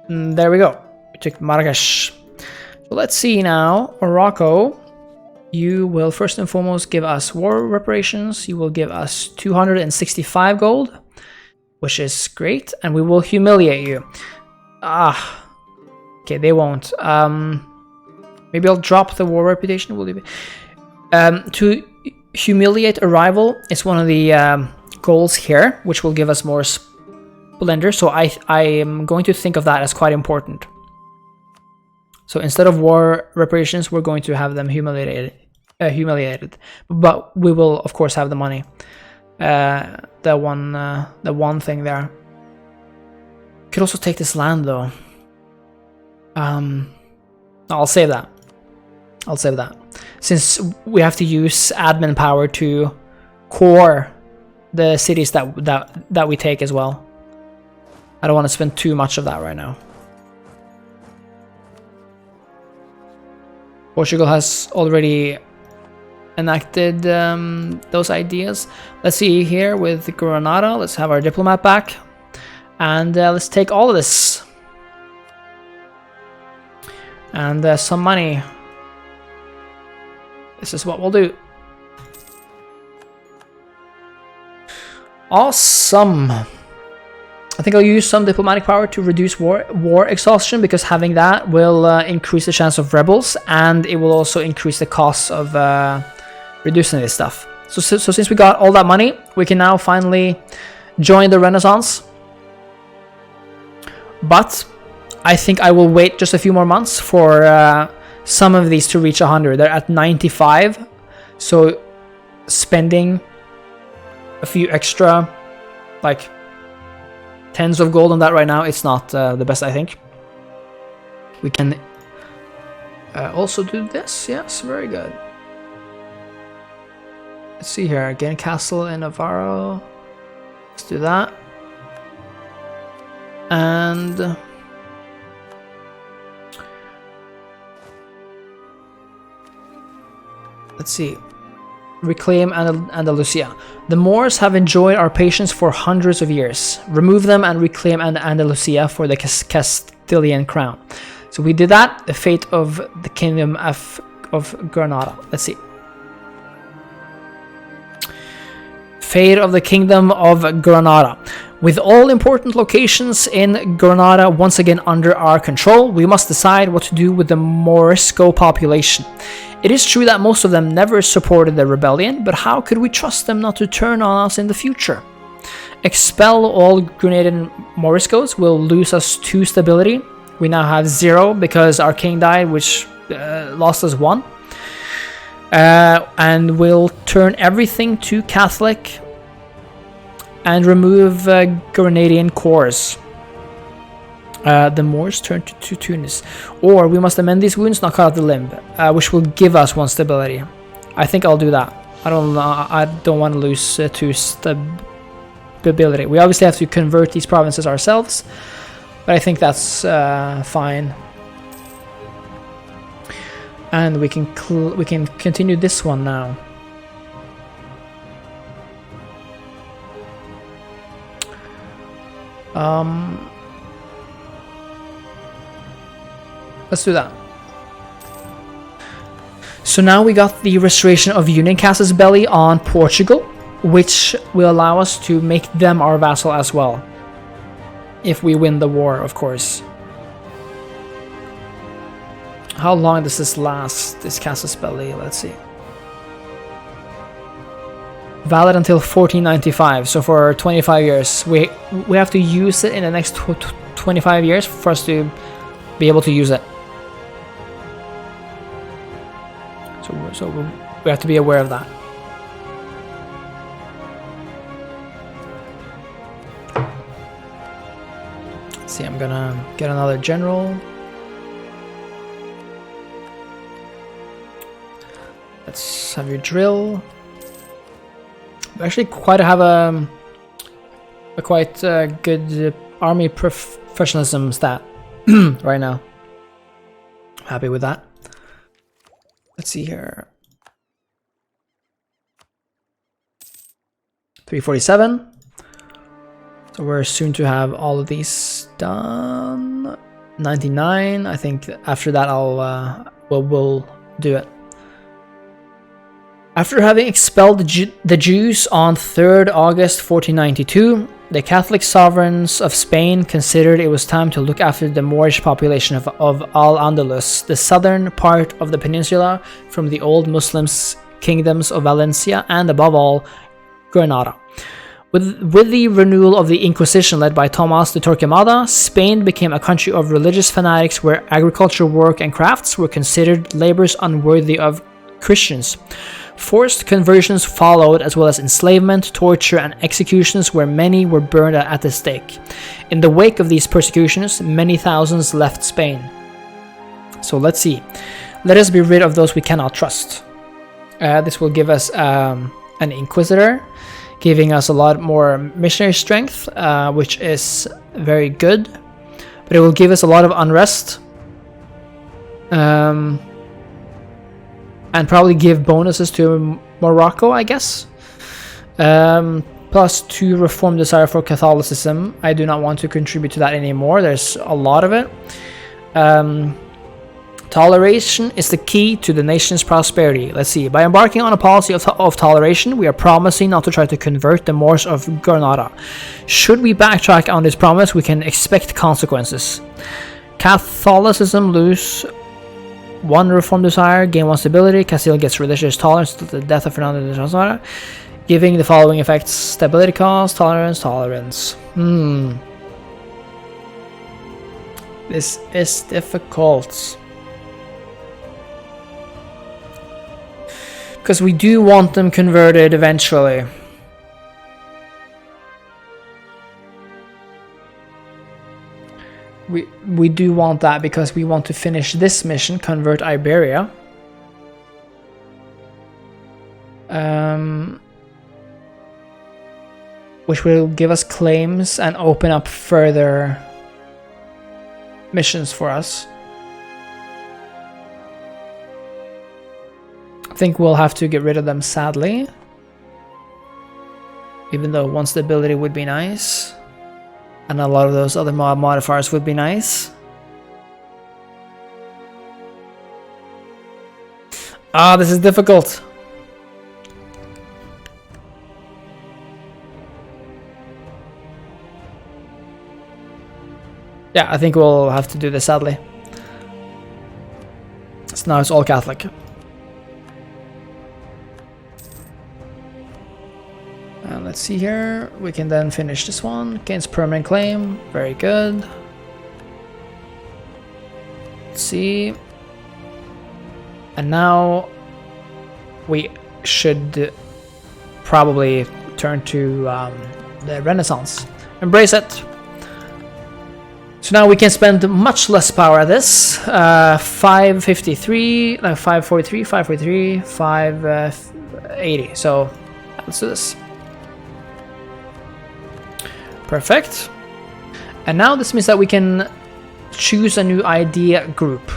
A: There we go. We took Marrakesh. So let's see now. Morocco, you will first and foremost give us war reparations. You will give us 265 gold, which is great, and we will humiliate you. Okay, they won't. Maybe I'll drop the war reputation. Will you to humiliate a rival is one of the goals here, which will give us more splendor. So I am going to think of that as quite important. So instead of war reparations, we're going to have them humiliated. But we will, of course, have the money. The one thing there. Could also take this land though. I'll save that. I'll save that, since we have to use admin power to core the cities that we take as well. I don't want to spend too much of that right now. Portugal has already enacted those ideas. Let's see here with Granada. Let's have our diplomat back, and let's take all of this and some money. This is what we'll do. Awesome. I think I'll use some diplomatic power to reduce war exhaustion, because having that will increase the chance of rebels, and it will also increase the cost of reducing this stuff. So since we got all that money, we can now finally join the Renaissance. But I think I will wait just a few more months for some of these to reach 100. They're at 95, so spending a few extra, like tens of gold on that right now, it's not the best, I think. We can also do this. Yes, very good. Let's see here. Again, Castille and Navarro. Let's do that. And let's see. reclaim Andalusia. The Moors have enjoyed our patience for hundreds of years. Remove them and reclaim Andalusia for the Castilian crown. So we did that. The fate of the kingdom of Granada. Let's see. Fate of the kingdom of Granada. With all important locations in Granada once again under our control, we must decide what to do with the Morisco population. It is true that most of them never supported the rebellion, but how could we trust them not to turn on us in the future? Expel all Granadian Moriscos will lose us 2 stability. We now have 0 because our king died, which lost us 1. And we'll turn everything to Catholic and remove Grenadian cores. The Moors turn to Tunis. Or we must amend these wounds, not cut out the limb, which will give us 1 stability. I think I'll do that. I don't want to lose 2 stability. We obviously have to convert these provinces ourselves, but I think that's fine. And we can continue this one now. Let's do that. So now we got the restoration of Union Casus Belli on Portugal, which will allow us to make them our vassal as well. If we win the war, of course. How long does this last, this Casus Belli? Let's see. Valid until 1495, so for 25 years. We have to use it in the next 25 years for us to be able to use it. So we have to be aware of that. Let's see, I'm gonna get another general. Let's have you drill. We actually have a quite good army professionalism stat right now. I'm happy with that. Let's see here. 347. So we're soon to have all of these done. 99. I think after that we'll do it. After having expelled the Jews on 3rd August 1492, the Catholic sovereigns of Spain considered it was time to look after the Moorish population of Al-Andalus, the southern part of the peninsula, from the old Muslim kingdoms of Valencia and, above all, Granada. With the renewal of the Inquisition led by Tomás de Torquemada, Spain became a country of religious fanatics where agriculture, work, and crafts were considered labors unworthy of Christians. Forced conversions followed, as well as enslavement, torture, and executions where many were burned at the stake. In the wake of these persecutions, many thousands left Spain. So let's see. Let us be rid of those we cannot trust. This will give us an inquisitor, giving us a lot more missionary strength, which is very good. But it will give us a lot of unrest. And probably give bonuses to Morocco, I guess. Plus 2 reform desire for Catholicism. I do not want to contribute to that anymore. There's a lot of it. Toleration is the key to the nation's prosperity. Let's see. By embarking on a policy of toleration, we are promising not to try to convert the Moors of Granada. Should we backtrack on this promise, we can expect consequences. Catholicism lose 1 reform desire, gain 1 stability. Castille gets religious tolerance to the death of Fernando de Navarra, giving the following effects: stability cost, tolerance. This is difficult. Because we do want them converted eventually. We do want that because we want to finish this mission, convert Iberia. Which will give us claims and open up further missions for us. I think we'll have to get rid of them, sadly. Even though one stability would be nice. And a lot of those other modifiers would be nice. Ah, this is difficult. Yeah, I think we'll have to do this, sadly. So now it's all Catholic. And let's see here. We can then finish this one. Gains permanent claim. Very good. Let's see. And now we should probably turn to the Renaissance. Embrace it. So now we can spend much less power at this. 553, 543, 543, 580. So let's do this. Perfect. And now this means that we can choose a new idea group.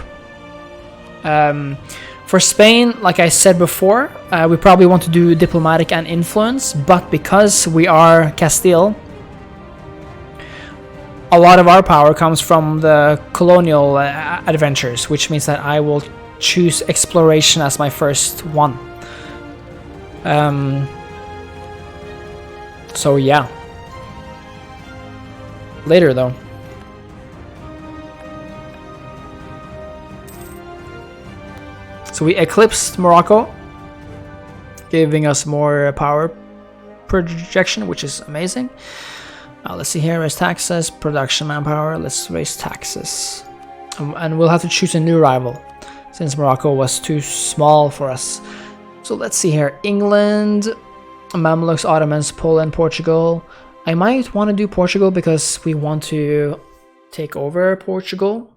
A: For Spain, like I said before, we probably want to do diplomatic and influence, but because we are Castille, a lot of our power comes from the colonial adventures, which means that I will choose exploration as my first one. So yeah. Later though. So we eclipsed Morocco, giving us more power projection, which is amazing. Let's see here, raise taxes, production manpower, let's raise taxes. And we'll have to choose a new rival, since Morocco was too small for us. So let's see here, England, Mamluks, Ottomans, Poland, Portugal. I might want to do Portugal because we want to take over Portugal.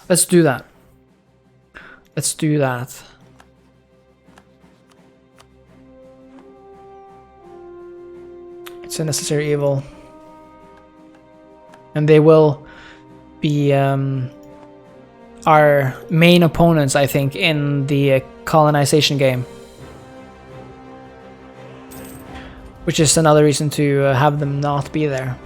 A: Let's do that. Let's do that. It's a necessary evil. And they will be our main opponents, I think, in the colonization game. Which is another reason to have them not be there.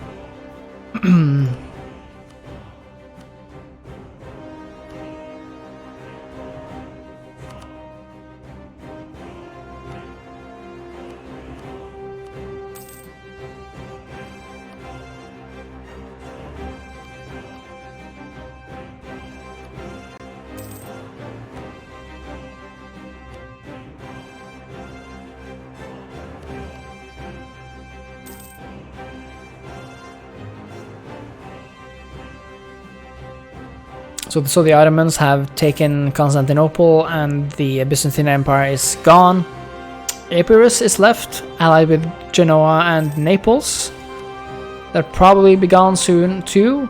A: So the Ottomans have taken Constantinople and the Byzantine Empire is gone. Epirus is left, allied with Genoa and Naples. They'll probably be gone soon too.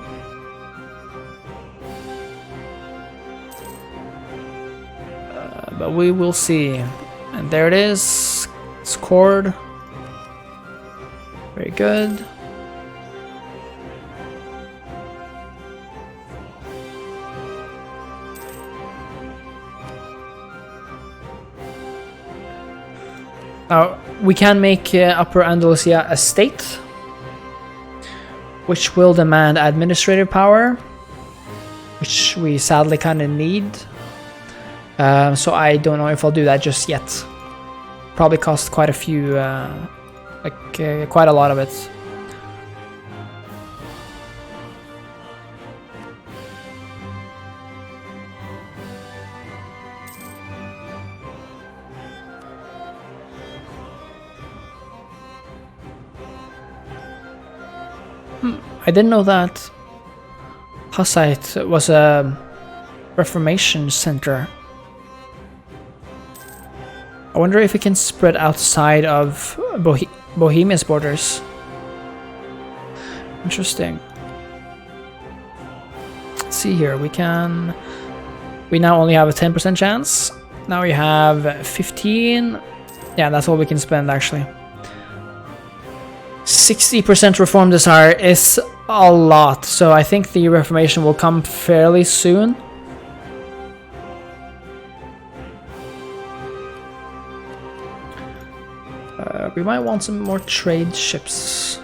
A: But we will see. And there it is. Scored. Very good. Now, we can make Upper Andalusia a state, which will demand administrative power, which we sadly kind of need. So I don't know if I'll do that just yet. Probably cost quite a few, quite a lot of it. I didn't know that Hussite was a Reformation center. I wonder if it can spread outside of Bohemia's borders. Interesting. Let's see here, we now only have a 10% chance. Now we have 15. Yeah, that's all we can spend actually. 60% reform desire is a lot, so I think the Reformation will come fairly soon. We might want some more trade ships.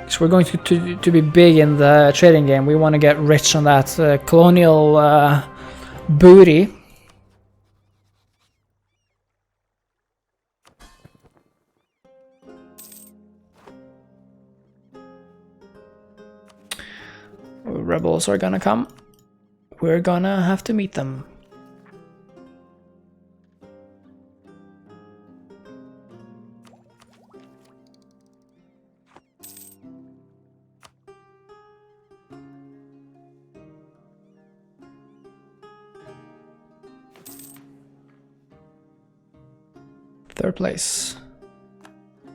A: So we're going to be big in the trading game. We want to get rich on that colonial booty. Rebels are gonna come. We're gonna have to meet them. Third place.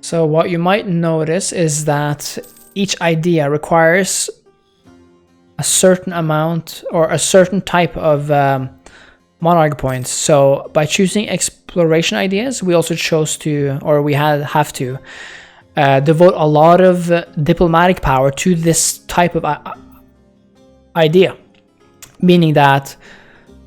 A: So what you might notice is that each idea requires a certain amount or a certain type of monarch points. So by choosing exploration ideas, we also chose to, or we have to, devote a lot of diplomatic power to this type of idea. Meaning that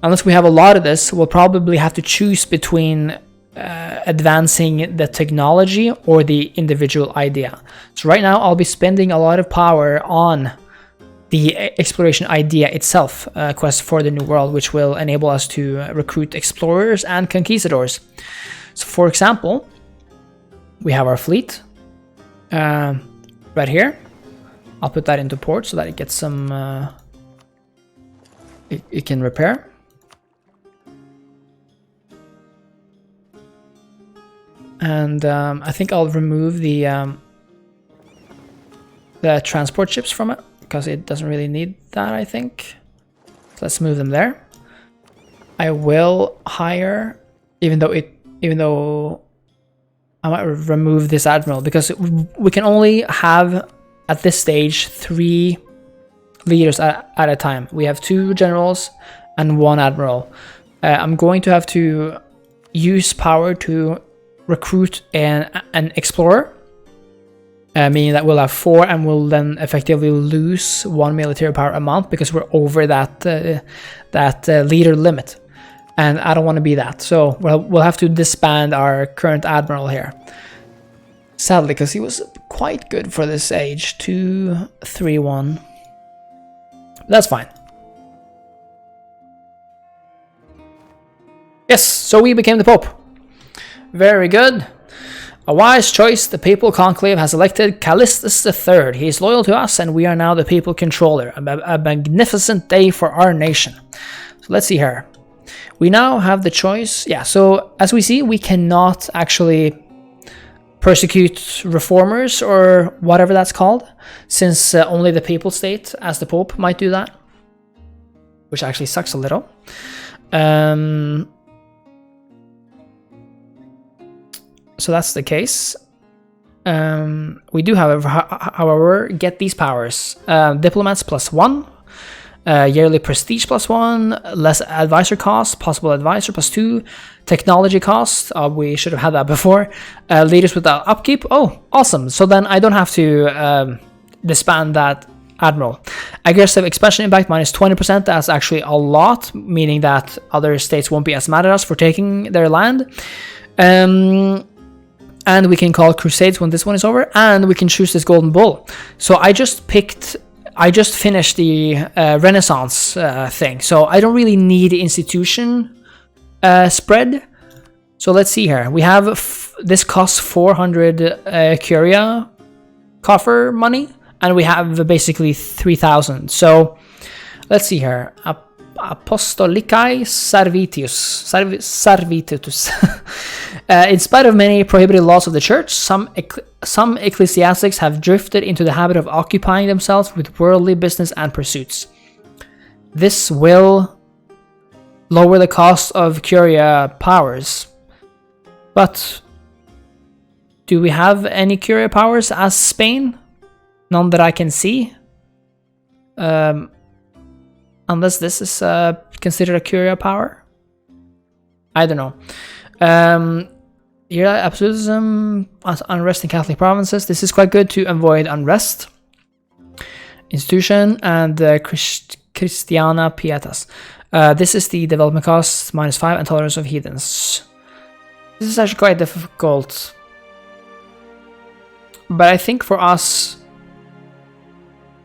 A: unless we have a lot of this, we'll probably have to choose between advancing the technology or the individual idea. So right now I'll be spending a lot of power on the exploration idea itself, Quest for the New World, which will enable us to recruit explorers and conquistadors. So for example, we have our fleet right here. I'll put that into port so that it gets some it can repair. And I think I'll remove the transport ships from it because it doesn't really need that, I think. So let's move them there. I will hire, even though I might remove this admiral, because we can only have at this stage 3 leaders at a time. We have 2 generals and 1 admiral. I'm going to have to use power to recruit an explorer, meaning that we'll have 4 and we'll then effectively lose 1 military power a month because we're over that leader limit, and I don't want to be that. So we'll have to disband our current admiral here, sadly, because he was quite good for this age. 2-3-1. That's fine. Yes, so we became the Pope. Very good. A wise choice. The papal conclave has elected Callistus III. He is loyal to us, and we are now the papal controller. A magnificent day for our nation. So let's see here. We now have the choice. Yeah, so as we see, we cannot actually persecute reformers or whatever that's called, since only the papal state, as the Pope, might do that, which actually sucks a little. So that's the case. We do, however, get these powers. Diplomats +1, yearly prestige +1, less advisor cost, possible advisor +2, technology cost, we should have had that before, leaders without upkeep. Oh, awesome. So then I don't have to disband that admiral. Aggressive expansion impact -20%, that's actually a lot, meaning that other states won't be as mad at us for taking their land. And we can call crusades when this one is over, and we can choose this golden bull. So I just finished the Renaissance thing, so I don't really need institution spread. So let's see here. We have this costs 400 curia coffer money, and we have basically 3,000. So let's see here. Apostolicae servitutus. In spite of many prohibited laws of the church, some ecclesiastics have drifted into the habit of occupying themselves with worldly business and pursuits. This will lower the cost of curia powers. But do we have any curia powers as Spain? None that I can see. Unless this is considered a curia power. I don't know. Here, absolutism, unrest in Catholic provinces. This is quite good to avoid unrest. Institution and Christiana Pietas. This is the development cost -5 and tolerance of heathens. This is actually quite difficult. But I think for us,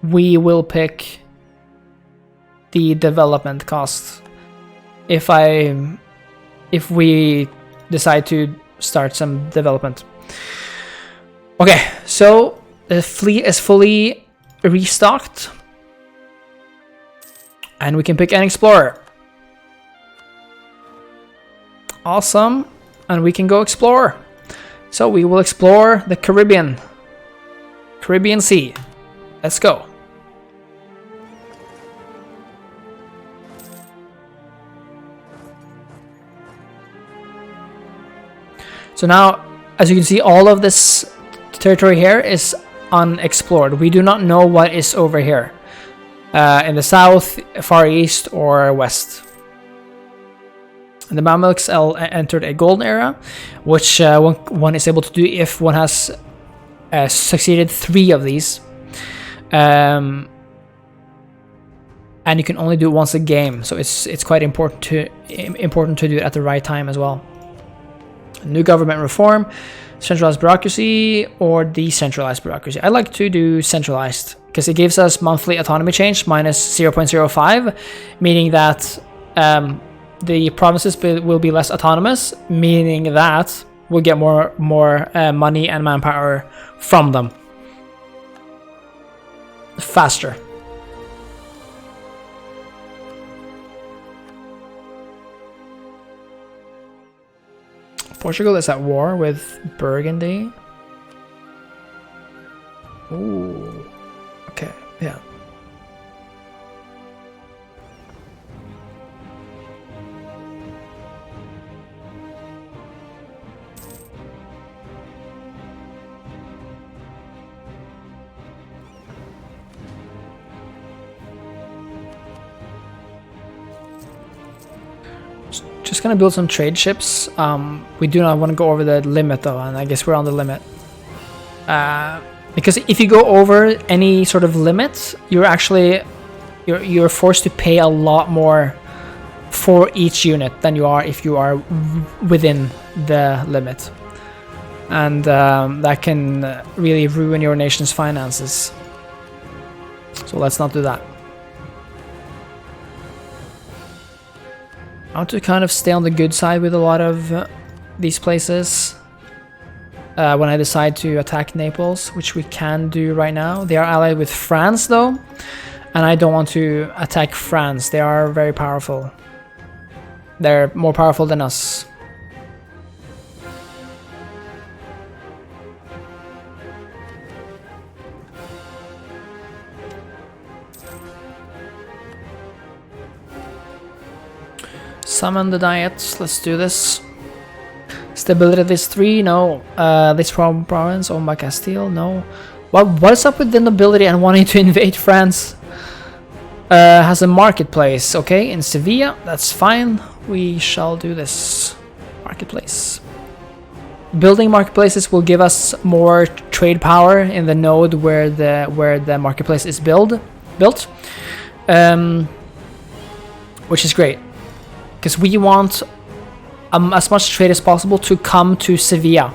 A: we will pick the development cost if we decide to start some development. Okay, so the fleet is fully restocked, and we can pick an explorer. Awesome, and we can go explore. So we will explore the Caribbean Sea. Let's go. So now, as you can see, all of this territory here is unexplored. We do not know what is over here in the south, far east, or west. And the Mamluks entered a golden era, which one is able to do if one has succeeded 3 of these. And you can only do it once a game, so it's quite important to do it at the right time as well. New government reform, centralized bureaucracy, or decentralized bureaucracy. I like to do centralized because it gives us monthly autonomy change -0.05, meaning that the provinces will be less autonomous, meaning that we'll get more money and manpower from them faster. Portugal is at war with Burgundy. Ooh. Okay, yeah. Just gonna build some trade ships. We do not want to go over the limit though, and I guess we're on the limit. Because if you go over any sort of limit, you're forced to pay a lot more for each unit than you are if you are within the limit, and that can really ruin your nation's finances. So let's not do that. I want to kind of stay on the good side with a lot of these places when I decide to attack Naples, which we can do right now. They are allied with France though, and I don't want to attack France. They are very powerful. They're more powerful than us. Summon the Diets, let's do this. Stability of this 3, no. This province owned by Castille, no. What is up with the nobility and wanting to invade France? Has a marketplace, okay, in Sevilla, that's fine. We shall do this. Marketplace. Building marketplaces will give us more trade power in the node where the marketplace is built, which is great. Because we want as much trade as possible to come to Sevilla.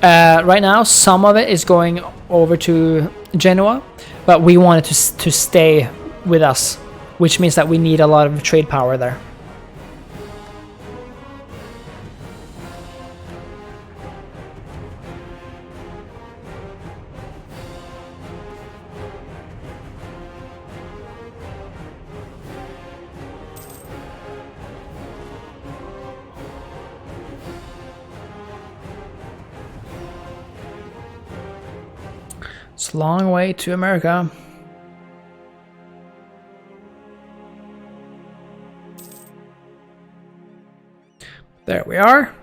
A: Right now, some of it is going over to Genoa, but we want it to stay with us, which means that we need a lot of trade power there. It's a long way to America. There we are.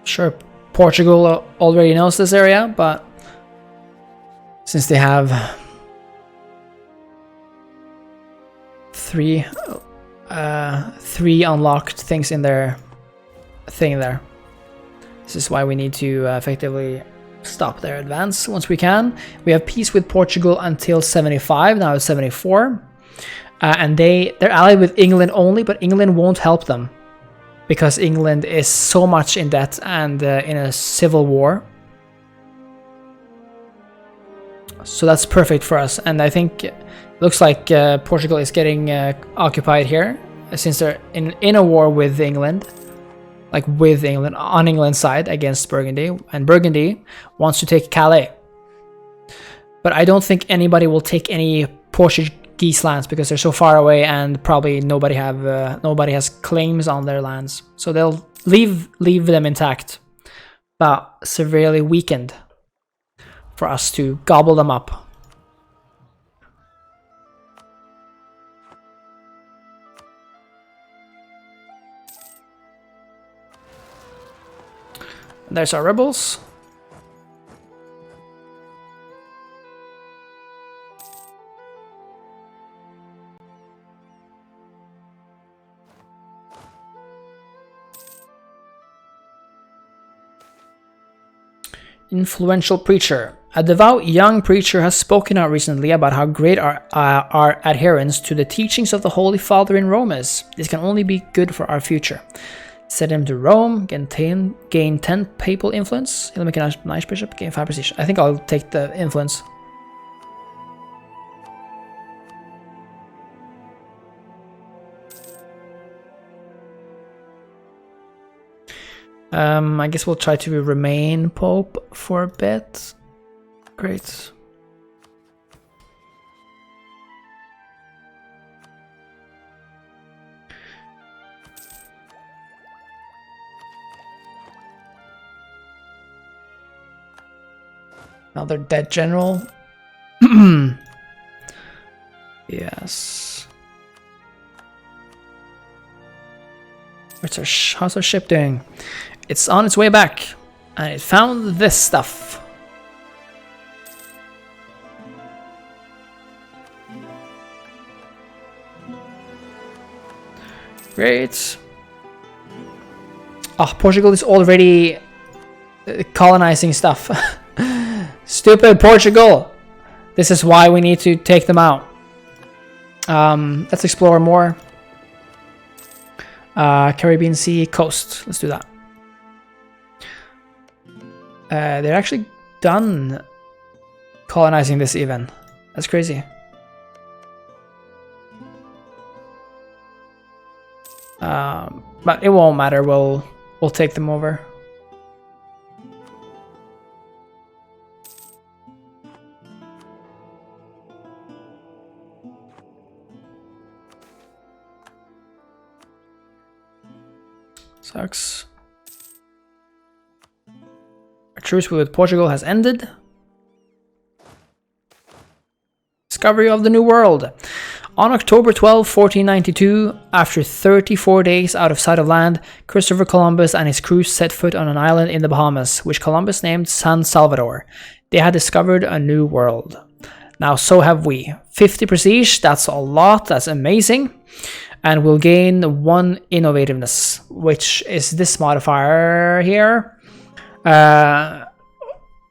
A: Sure, Portugal already knows this area, but since they have three unlocked things in their thing there. This is why we need to effectively stop their advance once we can. We have peace with Portugal until 75, now it's 74. And they're allied with England only, but England won't help them because England is so much in debt and in a civil war. So that's perfect for us, and I think it looks like Portugal is getting occupied here since they're in a war with England. Like with England, on England's side against Burgundy, and Burgundy wants to take Calais. But I don't think anybody will take any Portuguese lands because they're so far away, and probably nobody has claims on their lands. So they'll leave them intact, but severely weakened for us to gobble them up. There's our rebels. Influential preacher. A devout young preacher has spoken out recently about how great our adherence to the teachings of the Holy Father in Rome is. This can only be good for our future. Send him to Rome, gain 10 papal influence. He'll make a nice bishop, gain 5 prestige. I think I'll take the influence. I guess we'll try to remain Pope for a bit. Great. Another dead general. Yes. How's our ship doing? It's on its way back, and it found this stuff. Great. Oh, Portugal is already colonizing stuff. Stupid Portugal! This is why we need to take them out. Let's explore more. Caribbean Sea coast. Let's do that. They're actually done colonizing this even. That's crazy. But it won't matter. We'll take them over. Sucks. Our truce with Portugal has ended. Discovery of the New World. On October 12, 1492, after 34 days out of sight of land, Christopher Columbus and his crew set foot on an island in the Bahamas, which Columbus named San Salvador. They had discovered a new world. Now so have we. 50 prestige, that's a lot, that's amazing. And we'll gain 1 innovativeness, which is this modifier here.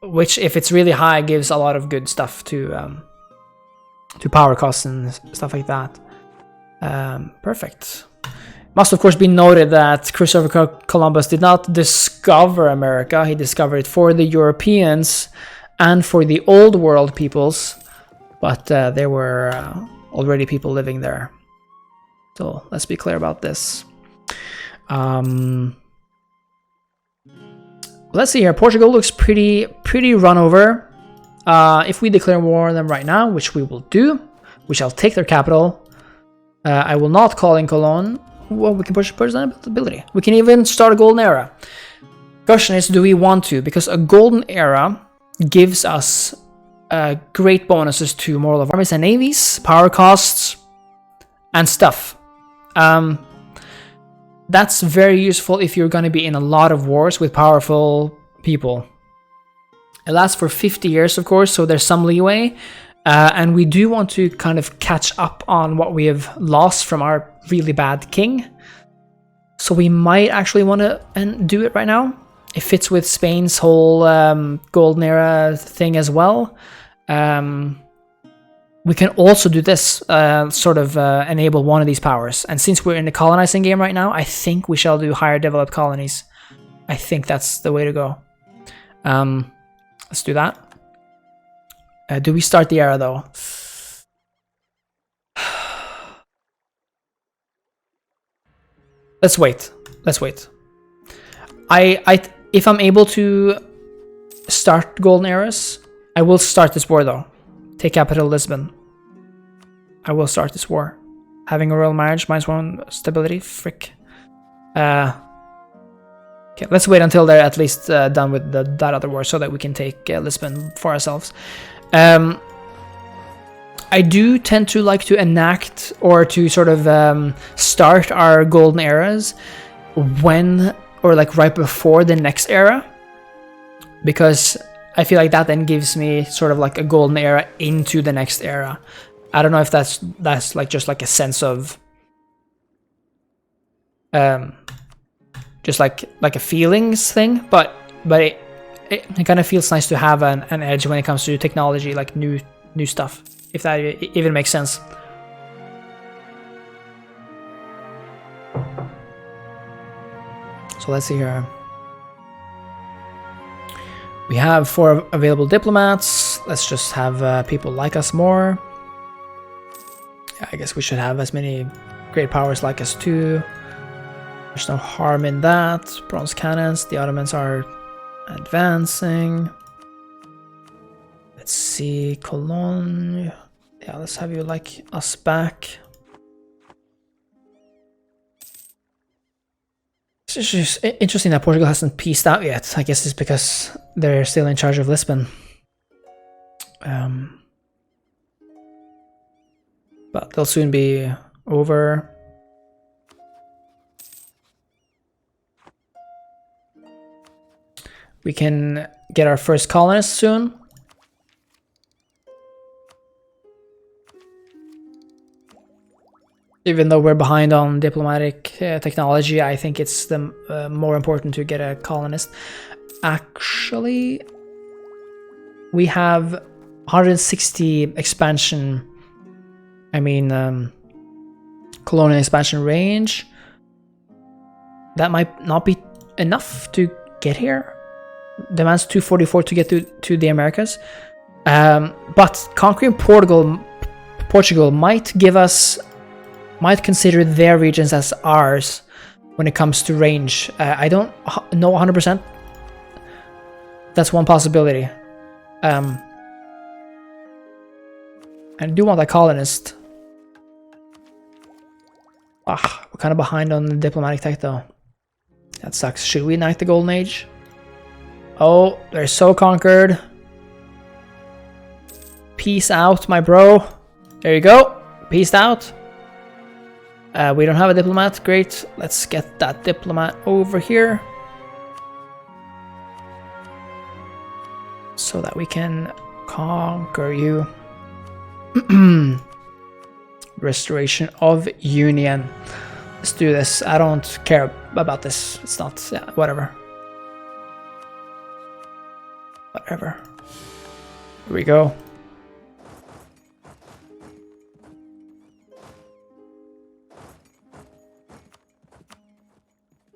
A: Which, if it's really high, gives a lot of good stuff to power costs and stuff like that. Perfect. Must of course be noted that Christopher Columbus did not discover America. He discovered it for the Europeans and for the old world peoples, but there were already people living there. So let's be clear about this. Let's see here. Portugal looks pretty run over. If we declare war on them right now, which we will do, we shall take their capital. I will not call in Cologne. Well, we can push ability. We can even start a golden era. Question is, do we want to? Because a golden era gives us great bonuses to moral of armies and navies, power costs, and stuff. That's very useful if you're going to be in a lot of wars with powerful people. It lasts for 50 years, of course, so there's some leeway. And we do want to kind of catch up on what we have lost from our really bad king. So we might actually want to do it right now. It fits with Spain's whole golden era thing as well. We can also do this, sort of enable one of these powers. And since we're in the colonizing game right now, I think we shall do higher developed colonies. I think that's the way to go. Let's do that. Do we start the era though? Let's wait. Let's wait. If I'm able to start golden eras, I will start this war though. Take capital Lisbon. I will start this war. Having a royal marriage, -1 stability. Frick. Okay, let's wait until they're at least done with that other war so that we can take Lisbon for ourselves. I do tend to like to enact or to sort of start our golden eras when, or like right before the next era, because I feel like that then gives me sort of like a golden era into the next era. I don't know if that's like just like a sense of just like a feelings thing, but it kind of feels nice to have an edge when it comes to technology, like new stuff, if that even makes sense. So let's see here. We have 4 available diplomats. Let's just have people like us more. Yeah, I guess we should have as many great powers like us too. There's no harm in that. Bronze cannons. The Ottomans are advancing. Let's see. Cologne. Yeah, let's have you like us back. It's just interesting that Portugal hasn't pieced out yet. I guess it's because they're still in charge of Lisbon. But they'll soon be over. We can get our first colonists soon. Even though we're behind on diplomatic technology, I think it's the more important to get a colonist. Actually, we have 160 expansion. I mean, colonial expansion range. That might not be enough to get here. Demands 244 to get to the Americas. But conquering Portugal might give us. Might consider their regions as ours when it comes to range. I don't know 100%. That's one possibility. I do want a colonist. We're kind of behind on the diplomatic tech though. That sucks. Should we enact the Golden Age? Oh, they're so conquered. Peace out, my bro. There you go. Peace out. We don't have a diplomat. Great. Let's get that diplomat over here so that we can conquer you. Restoration of Union. Let's do this. I don't care about this. It's not, yeah, whatever. Whatever. Here we go.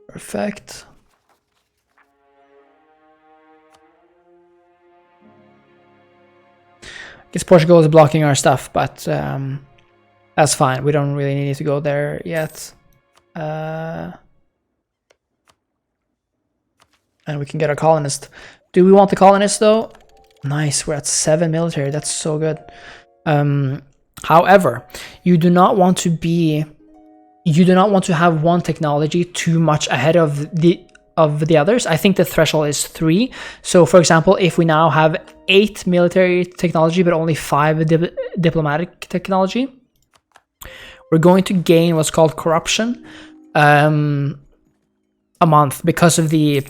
A: Perfect. I guess Portugal is blocking our stuff, but that's fine. We don't really need to go there yet. And we can get a colonist. Do we want the colonist though? Nice, we're at 7 military. That's so good. However, you do not want to be. You do not want to have one technology too much ahead of the others. I think the threshold is 3. So for example, if we now have 8 military technology but only 5 diplomatic technology, we're going to gain what's called corruption a month because of the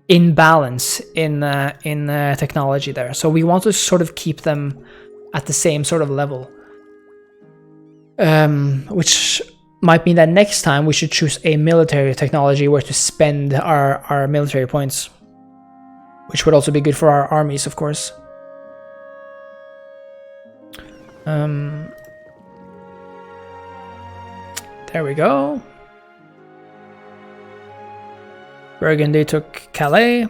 A: imbalance in technology there. So we want to sort of keep them at the same sort of level, which might mean that next time we should choose a military technology where to spend our military points, which would also be good for our armies, of course. There we go. Burgundy took Calais.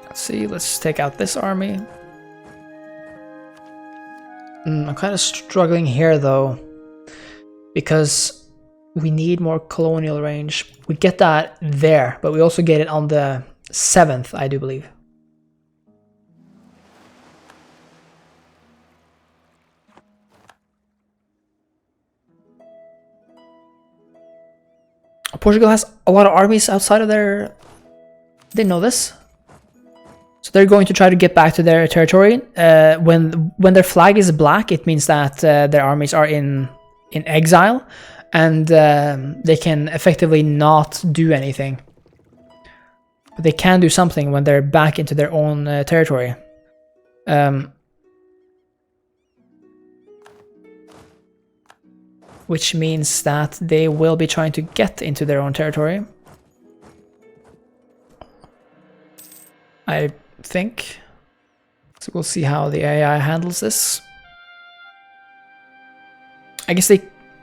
A: Let's see, let's take out this army. I'm kind of struggling here though, because we need more colonial range. We get that there, but we also get it on the 7th, I do believe. Portugal has a lot of armies outside of their... Didn't know this. So they're going to try to get back to their territory. When their flag is black, it means that their armies are in exile, and they can effectively not do anything. But they can do something when they're back into their own territory. Which means that they will be trying to get into their own territory. I think. So we'll see how the AI handles this. I guess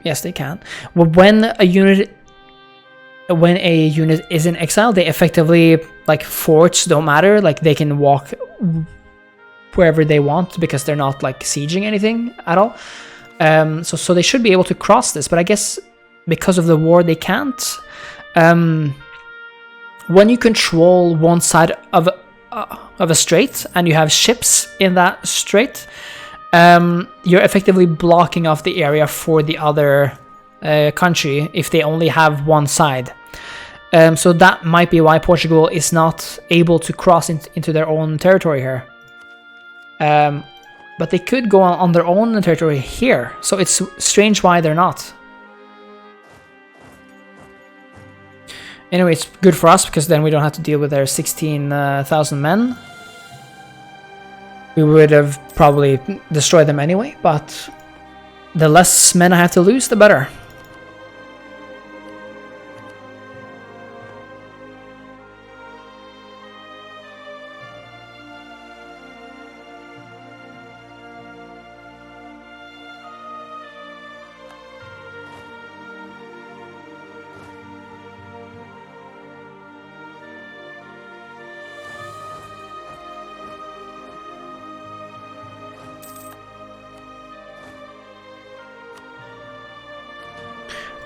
A: yes, they can. Well, when a unit is in exile, they effectively, like, forts don't matter. Like, they can walk wherever they want because they're not, like, sieging anything at all. So they should be able to cross this, but I guess because of the war they can't. When you control one side of a strait and you have ships in that strait, you're effectively blocking off the area for the other country if they only have one side. So that might be why Portugal is not able to cross into their own territory here. But they could go on their own territory here, so it's strange why they're not. Anyway, it's good for us because then we don't have to deal with their 16,000 men. We would have probably destroyed them anyway, but the less men I have to lose, the better.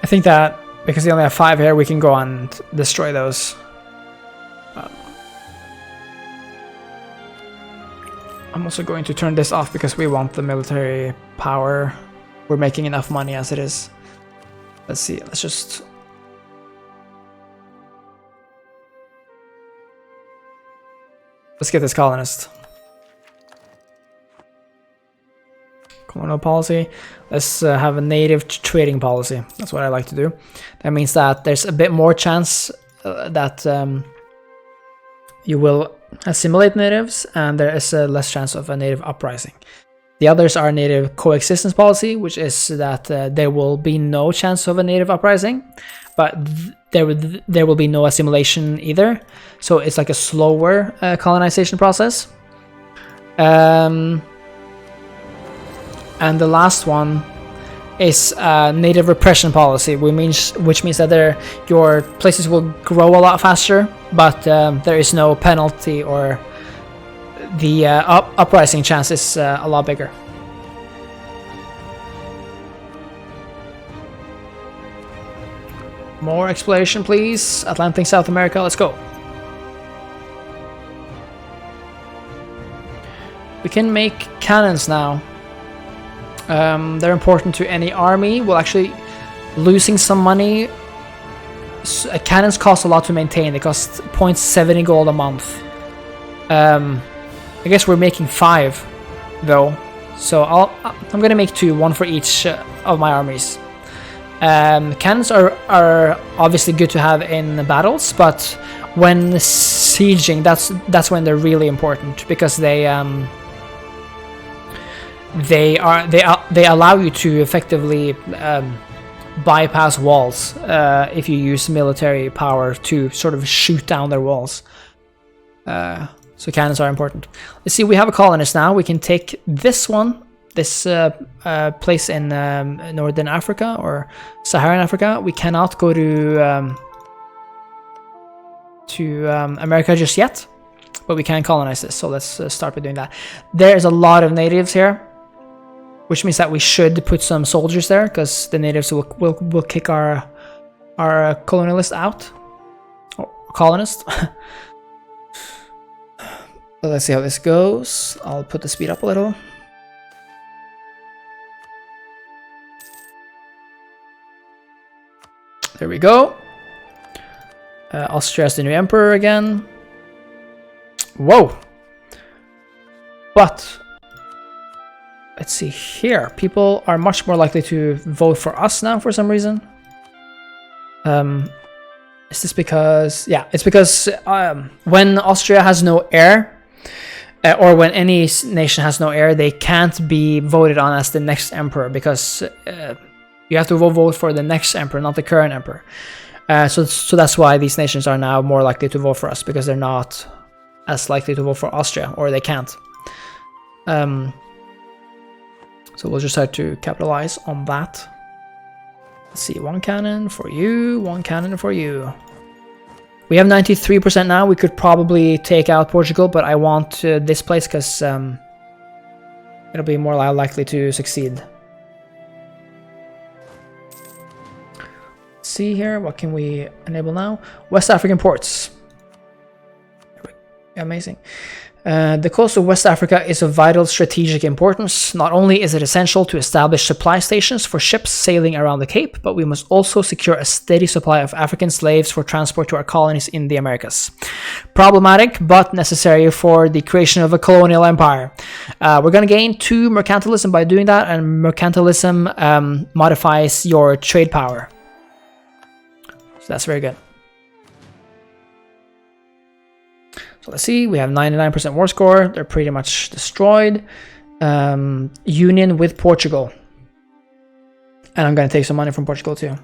A: I think that because they only have 5 here, we can go and destroy those. I'm also going to turn this off because we want the military power. We're making enough money as it is. Let's see, let's just... Let's get this colonist. Colonial policy. Let's have a native trading policy. That's what I like to do. That means that there's a bit more chance that you will assimilate natives, and there is a less chance of a native uprising. The others are native coexistence policy, which is that there will be no chance of a native uprising, but there will be no assimilation either. So it's like a slower colonization process. And the last one is native repression policy, which means that your places will grow a lot faster, but there is no penalty, or the uprising chance is a lot bigger. More exploration, please. Atlantic, South America, let's go. We can make cannons now. They're important to any army. Well, actually, losing some money. Cannons cost a lot to maintain. They cost 0.70 gold a month. I guess we're making 5, though. So I'm gonna make 2, 1 for each of my armies. Cannons are obviously good to have in battles, but when sieging, that's when they're really important, because they allow you to effectively bypass walls if you use military power to sort of shoot down their walls. So cannons are important. Let's see, we have a colonist now. We can take this one, this place in Northern Africa or Saharan Africa. We cannot go to America just yet, but we can colonize this. So let's start by doing that. There's a lot of natives here, which means that we should put some soldiers there, because the natives will kick our colonialist out, or colonist. But let's see how this goes. I'll put the speed up a little. There we go. Austria is the new emperor again. Whoa! But let's see here. People are much more likely to vote for us now for some reason. Is this because... Yeah, it's because when Austria has no heir, or when any nation has no heir, they can't be voted on as the next emperor, because you have to vote for the next emperor, not the current emperor. So that's why these nations are now more likely to vote for us, because they're not as likely to vote for Austria, or they can't. So we'll just try to capitalize on that. Let's see, 1 cannon for you, 1 cannon for you. We have 93% now. We could probably take out Portugal, but I want this place because it'll be more likely to succeed. Let's see here, what can we enable now? West African ports. Amazing. The coast of West Africa is of vital strategic importance. Not only is it essential to establish supply stations for ships sailing around the Cape, but we must also secure a steady supply of African slaves for transport to our colonies in the Americas. Problematic, but necessary for the creation of a colonial empire. We're going to gain 2 mercantilism by doing that, and mercantilism modifies your trade power. So that's very good. So let's see, we have 99% war score. They're pretty much destroyed. Union with Portugal. And I'm going to take some money from Portugal too.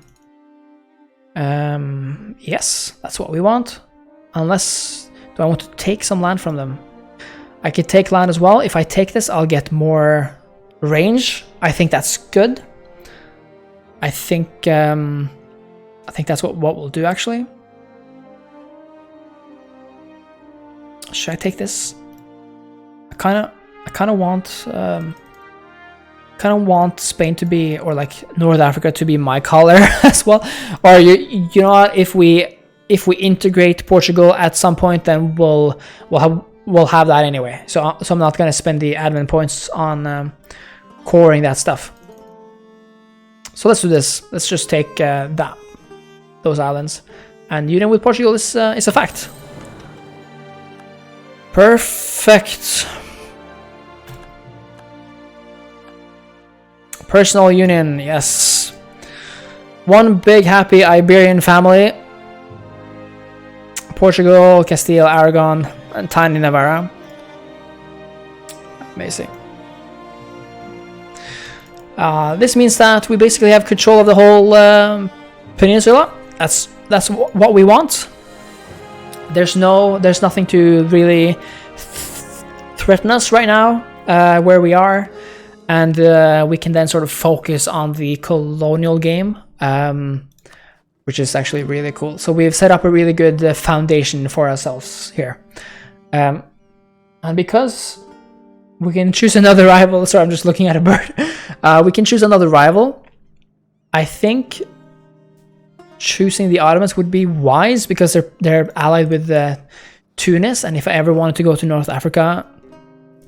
A: Yes, that's what we want. Unless, do I want to take some land from them? I could take land as well. If I take this, I'll get more range. I think that's good. I think that's what we'll do actually. Should I take this? I kind of want Spain to be, or like North Africa to be my color as well. Or you know what? If we integrate Portugal at some point, then we'll have that anyway. So I'm not gonna spend the admin points on coring that stuff. So let's do this. Let's just take those islands, and union with Portugal is a fact. Perfect. Personal union, yes. One big happy Iberian family. Portugal, Castille, Aragon, and tiny Navarra. Amazing. This means that we basically have control of the whole peninsula. That's what we want. There's nothing to really threaten us right now where we are, and we can then sort of focus on the colonial game, which is actually really cool. So we've set up a really good foundation for ourselves here, and because we can choose another rival. Sorry, I'm just looking at a bird. We can choose another rival. I think choosing the Ottomans would be wise, because they're allied with Tunis, and if I ever wanted to go to North Africa,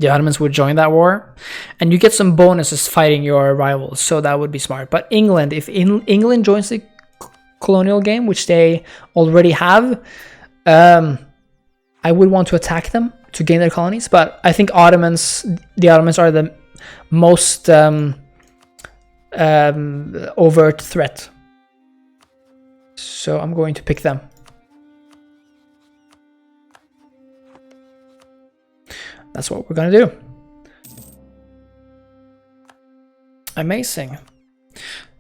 A: the Ottomans would join that war, and you get some bonuses fighting your rivals, so that would be smart. But England, if England joins the colonial game, which they already have, I would want to attack them to gain their colonies. But I think the Ottomans are the most overt threat. So I'm going to pick them. That's what we're going to do. Amazing.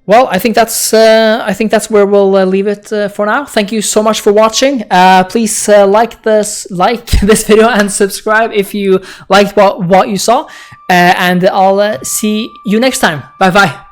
A: Well, I think that's where we'll leave it for now. Thank you so much for watching. Please like this video and subscribe if you liked what you saw. And I'll see you next time. Bye bye.